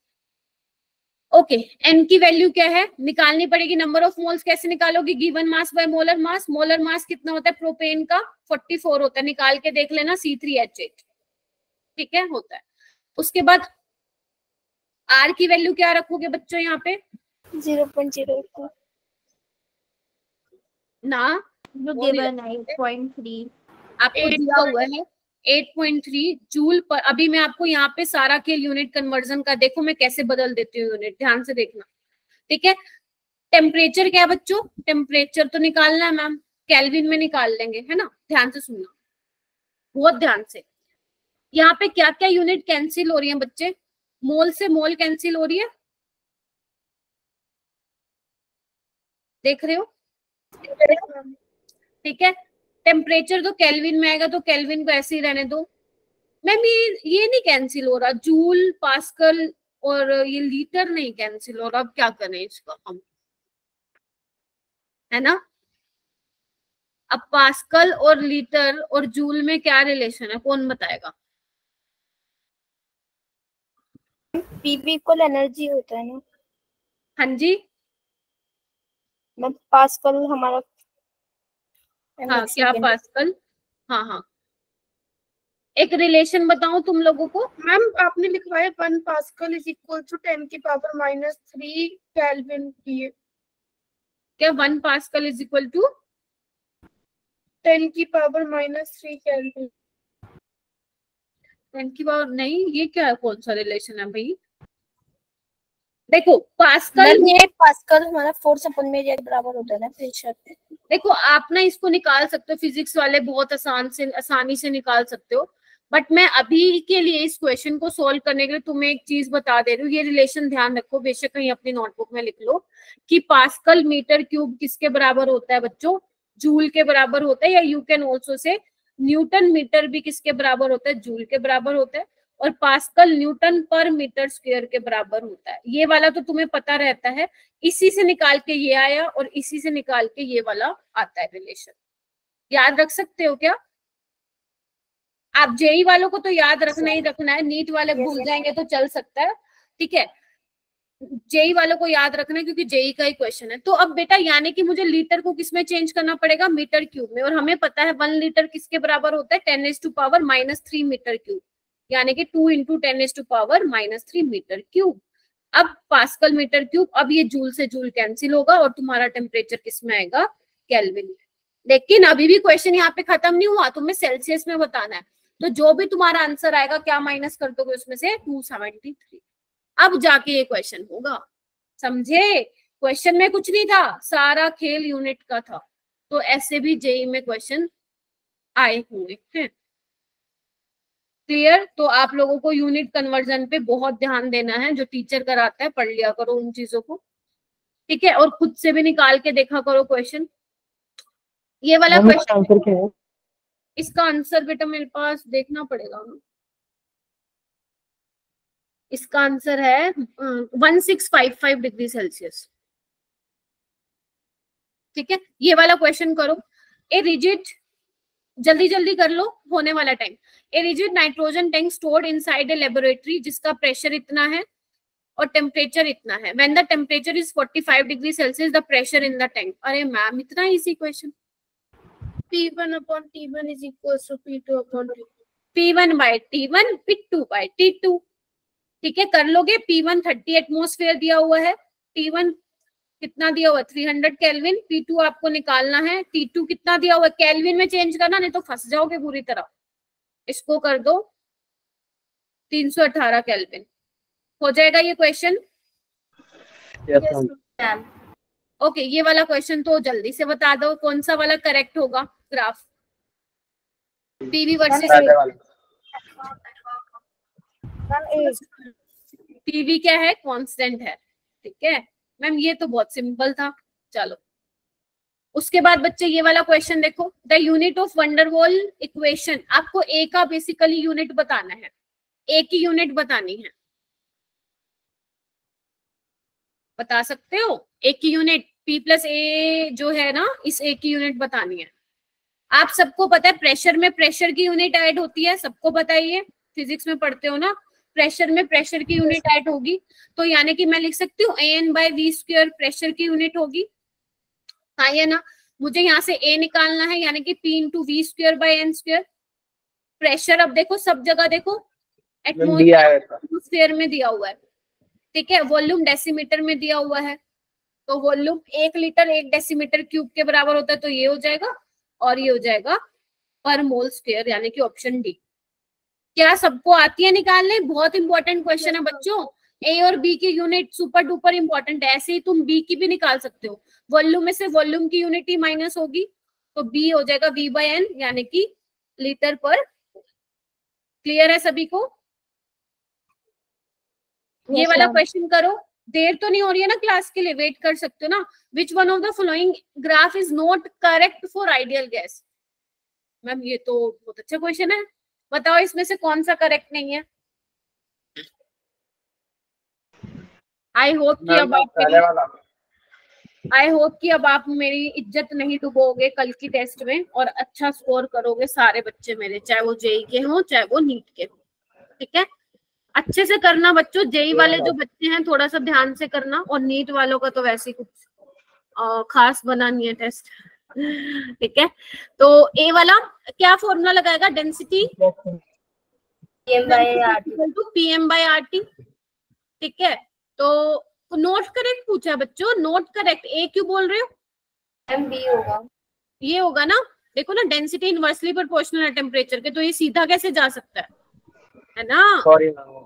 ओके, एन की वैल्यू क्या है? निकालनी पड़ेगी। नंबर ऑफ मोल्स कैसे निकालोगे? Given mass by molar mass. Molar mass कितना होता है प्रोपेन का? 44 होता है, निकाल के देख लेना, C3H8, ठीक है, होता है। उसके बाद आर की वैल्यू क्या रखोगे बच्चों यहाँ पे? 0.02 ना, जो गिवन है 8.3 आपको दिया हुआ है 8.3 जूल पर। अभी मैं आपको यहाँ पे सारा के यूनिट कन्वर्जन का देखो मैं कैसे बदल देती हूँ यूनिट, ध्यान से देखना, ठीक है। टेम्परेचर क्या है बच्चों? टेम्परेचर तो निकालना है मैम, केल्विन में निकाल लेंगे, है ना, ध्यान से सुनना, बहुत ध्यान से। यहाँ पे क्या क्या यूनिट कैंसिल हो रही है बच्चे? मोल से मोल कैंसिल हो रही है, देख रहे हो, ठीक है। टेम्परेचर तो केल्विन में आएगा, तो केल्विन को ऐसे ही रहने दो। मैम ये नहीं कैंसिल हो रहा, जूल पास्कल और ये लीटर नहीं कैंसिल हो रहा, अब क्या करें इसका हम, है ना। अब पास्कल और लीटर और जूल में क्या रिलेशन है, कौन बताएगा? पीवी इक्वल एनर्जी होता है ना हाँ जी, मैम, पास्कल हमारा हाँ क्या पास्कल, हाँ एक रिलेशन बताऊं तुम लोगों को। मैम आपने लिखवाया 1 पास्कल इज इक्वल टू 10 की पावर -3 केल्विन की। क्या 1 पास्कल इज इक्वल टू 10 की पावर -3 केल्विन? 10 की पावर नहीं, ये क्या कौन सा रिलेशन है भाई? देखो पास्कल, ये पास्कल हमारा फोर्स अपन में एक बराबर होता है ना प्रेशर पे। देखो आप ना इसको निकाल सकते हो, फिजिक्स वाले बहुत आसानी से निकाल सकते हो, बट मैं अभी के लिए इस क्वेश्चन को सोल्व करने के लिए तुम्हें एक चीज बता दे रही हूँ। ये रिलेशन ध्यान रखो, बेशक कहीं अपनी नोटबुक में लिख लो कि पास्कल मीटर क्यूब किसके बराबर होता है बच्चों? जूल के बराबर होता है, या you can also say newton metre भी किसके बराबर होता है? जूल के बराबर होता है। और पास्कल न्यूटन पर मीटर स्क्वायर के बराबर होता है। ये वाला तो तुम्हें पता रहता है, इसी से निकाल के ये आया और इसी से निकाल के ये वाला आता है रिलेशन। याद रख सकते हो क्या आप? जेई वालों को तो याद रखना ही रखना है, नीट वाले भूल जाएंगे तो चल सकता है, ठीक है। जेई वालों को याद रखना है क्योंकि जेई का ही क्वेश्चन है। तो अब बेटा यानी कि मुझे लीटर को किसमें चेंज करना पड़ेगा? मीटर क्यूब में। और हमें पता है 1 लीटर किसके बराबर होता है? 10⁻³ मीटर क्यूब, यानी कि 2 × 10⁻³ मीटर क्यूब। अब पास्कल मीटर क्यूब, अब ये जूल से जूल कैंसिल होगा और तुम्हारा टेम्परेचर किसमें आएगा? केल्विन में। लेकिन अभी भी क्वेश्चन यहाँ पे खत्म नहीं हुआ, तुम्हें सेल्सियस में बताना है। तो जो भी तुम्हारा आंसर आएगा क्या माइनस कर दोगे उसमें से? 273। अब जाके ये क्वेश्चन होगा, समझे? क्वेश्चन में कुछ नहीं था, सारा खेल यूनिट का था। तो ऐसे भी जेई में क्वेश्चन आए हुए हैं। क्लियर? तो आप लोगों को यूनिट कन्वर्जन पे बहुत ध्यान देना है, जो टीचर कराता है पढ़ लिया करो उन चीजों को, ठीक है। और खुद से भी निकाल के देखा करो क्वेश्चन। ये वाला क्वेश्चन आंसर क्या है? इसका आंसर बेटा मेरे पास देखना पड़ेगा। इसका आंसर है 1655 डिग्री सेल्सियस, ठीक है। ये वाला क्वेश्चन करो। ए रिजिड, जल्दी जल्दी कर लो, होने वाला time. A rigid nitrogen tank stored inside a laboratory, जिसका प्रेशर इतना है और टेम्परेचर इतना है। When the temperature is 45 degree Celsius the pressure in the tank. अरे मैम इतना easy question. P1/T1 is equals to P2/T2। P1/T1 P2/T2, ठीक है। कर लोगे। P1 30 एटमोस्फेयर दिया हुआ है, T1 कितना दिया हुआ? 300 केल्विन। P2 आपको निकालना है, T2 कितना दिया हुआ? केल्विन में चेंज करना, नहीं तो फंस जाओगे पूरी तरह। इसको कर दो 318 केल्विन, हो जाएगा ये क्वेश्चन। ओके, ये वाला क्वेश्चन तो जल्दी से बता दो, कौन सा वाला करेक्ट होगा ग्राफ? पीवी वर्सेस पीवी क्या है? कांस्टेंट है, ठीक है मैम। ये तो बहुत सिंपल था। चलो उसके बाद बच्चे ये वाला क्वेश्चन देखो। The unit of van der Waals equation, आपको ए का बेसिकली यूनिट बताना है, ए की यूनिट बतानी है। बता सकते हो ए की यूनिट? P+A जो है ना, इस ए की यूनिट बतानी है। आप सबको पता है प्रेशर में प्रेशर की यूनिट ऐड होती है, सबको पता ही है, फिजिक्स में पढ़ते हो ना। प्रेशर में प्रेशर की यूनिट ऐड होगी, तो यानी कि मैं लिख सकती हूँ AN/V² प्रेशर की यूनिट होगी। हाँ या ना? मुझे यहाँ से A निकालना है, यानी कि P × V²/N²। प्रेशर अब देखो सब जगह देखो, एटमॉस्फेयर में दिया हुआ है, ठीक है। वॉल्यूम डेसीमीटर में दिया हुआ है, तो वॉल्यूम 1 लीटर 1 डेसीमीटर क्यूब के बराबर होता है, तो ये हो जाएगा। और ये हो जाएगा पर मोल स्क्वायर, यानी कि ऑप्शन डी। क्या सबको आती है निकालने? बहुत इंपॉर्टेंट क्वेश्चन है बच्चों। ए और बी की यूनिट सुपर डुपर इंपॉर्टेंट है। ऐसे ही तुम बी की भी निकाल सकते हो। वॉल्यूम में से वॉल्यूम की यूनिट ही माइनस होगी, तो बी हो जाएगा V/N, यानी कि लीटर पर। क्लियर है सभी को? ये वाला क्वेश्चन करो। देर तो नहीं हो रही है ना क्लास के लिए? वेट कर सकते हो ना। Which one of the following graph is not correct for ideal gas? Ma'am ये तो बहुत अच्छा क्वेश्चन है, बताओ इसमें से कौन सा करेक्ट नहीं है? आई होप कि अब आप मेरी इज्जत नहीं डुबोगे कल की टेस्ट में, और अच्छा स्कोर करोगे सारे बच्चे मेरे, चाहे वो जेई के हों चाहे वो नीट के, ठीक है। अच्छे से करना बच्चों। जेई वाले जो बच्चे हैं थोड़ा सा ध्यान से करना, और नीट वालों का तो वैसे ही कुछ खास बना नहीं है टेस्ट, ठीक है। तो ए वाला क्या फॉर्मूला लगाएगा? डेंसिटी PM/RT, ठीक है। तो नोट करेक्ट पूछा बच्चों, नोट करेक्ट। ए क्यों बोल रहे हो? बी होगा, ये होगा ना। देखो ना, डेंसिटी इनवर्सली प्रोपोर्शनल है टेम्परेचर के, तो ये सीधा कैसे जा सकता है ना? Sorry ma'am.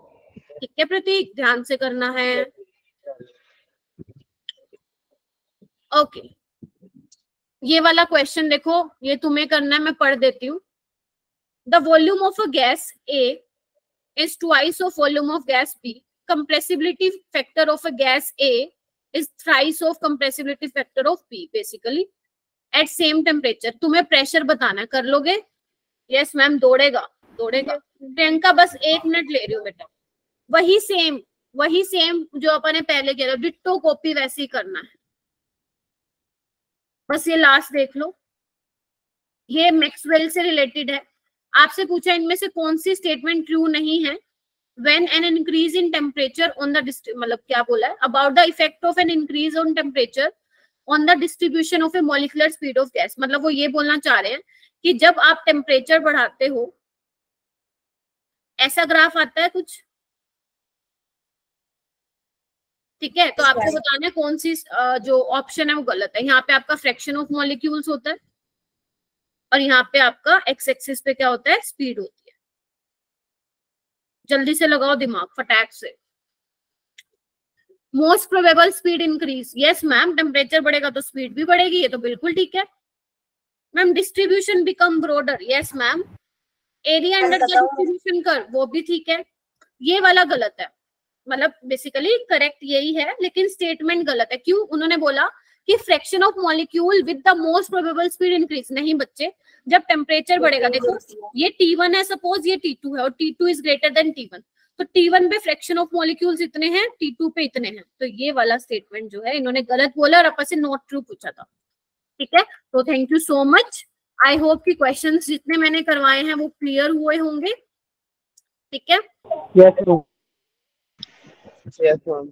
ठीक है प्रतीक, ध्यान से करना है। ओके, ये वाला क्वेश्चन देखो, ये तुम्हें करना है, मैं पढ़ देती हूँ। The volume of a gas A is twice of volume of gas B. Compressibility factor of a gas A is thrice of compressibility factor of B, basically at same temperature. तुम्हें प्रेशर बताना है, कर लोगे? Yes ma'am, दौड़ेगा दौड़ेगा। प्रियंका बस 1 minute ले रही हूँ बेटा। वही सेम जो अपन ने पहले किया था, डिट्टो कॉपी वैसे ही करना है। बस ये लास्ट देख लो, ये मैक्सवेल से रिलेटेड है। आपसे पूछा इनमें से कौन सी स्टेटमेंट ट्रू नहीं है? When an increase in temperature on the मतलब क्या बोला है? About the effect of an increase on temperature on the distribution of a molecular speed of gas. मतलब वो ये बोलना चाह रहे हैं कि जब आप टेम्परेचर बढ़ाते हो, ऐसा ग्राफ आता है कुछ, ठीक है। तो आपको बताना है कौन सी जो ऑप्शन है वो गलत है। यहाँ पे आपका फ्रैक्शन ऑफ मॉलिक्यूल्स होता है और यहाँ पे आपका एक्स एक्सिस पे क्या होता है? स्पीड होती है। जल्दी से लगाओ दिमाग फटाक से। Most probable speed increase, yes ma'am, temperature बढ़ेगा तो स्पीड भी बढ़ेगी, ये तो बिल्कुल ठीक है ma'am. Distribution become broader, yes ma'am. Area under distribution कर, वो भी ठीक है। ये वाला गलत है, मतलब बेसिकली करेक्ट यही है, लेकिन स्टेटमेंट गलत है। क्यों? उन्होंने बोला कि fraction of molecule with the most probable speed increase. नहीं बच्चे, जब टेम्परेचर बढ़ेगा, देखो ये T1 है सपोज, ये T2 है और T2 is greater than T1, तो T1 पे फ्रैक्शन ऑफ मॉलिक्यूल्स इतने हैं, T2 पे इतने हैं। तो ये वाला स्टेटमेंट जो है इन्होंने गलत बोला और आपस से नॉट ट्रू पूछा था, ठीक है। तो thank you so much. I hope कि क्वेश्चंस जितने मैंने करवाए हैं वो क्लियर हुए होंगे, ठीक है। Yes yes ma'am.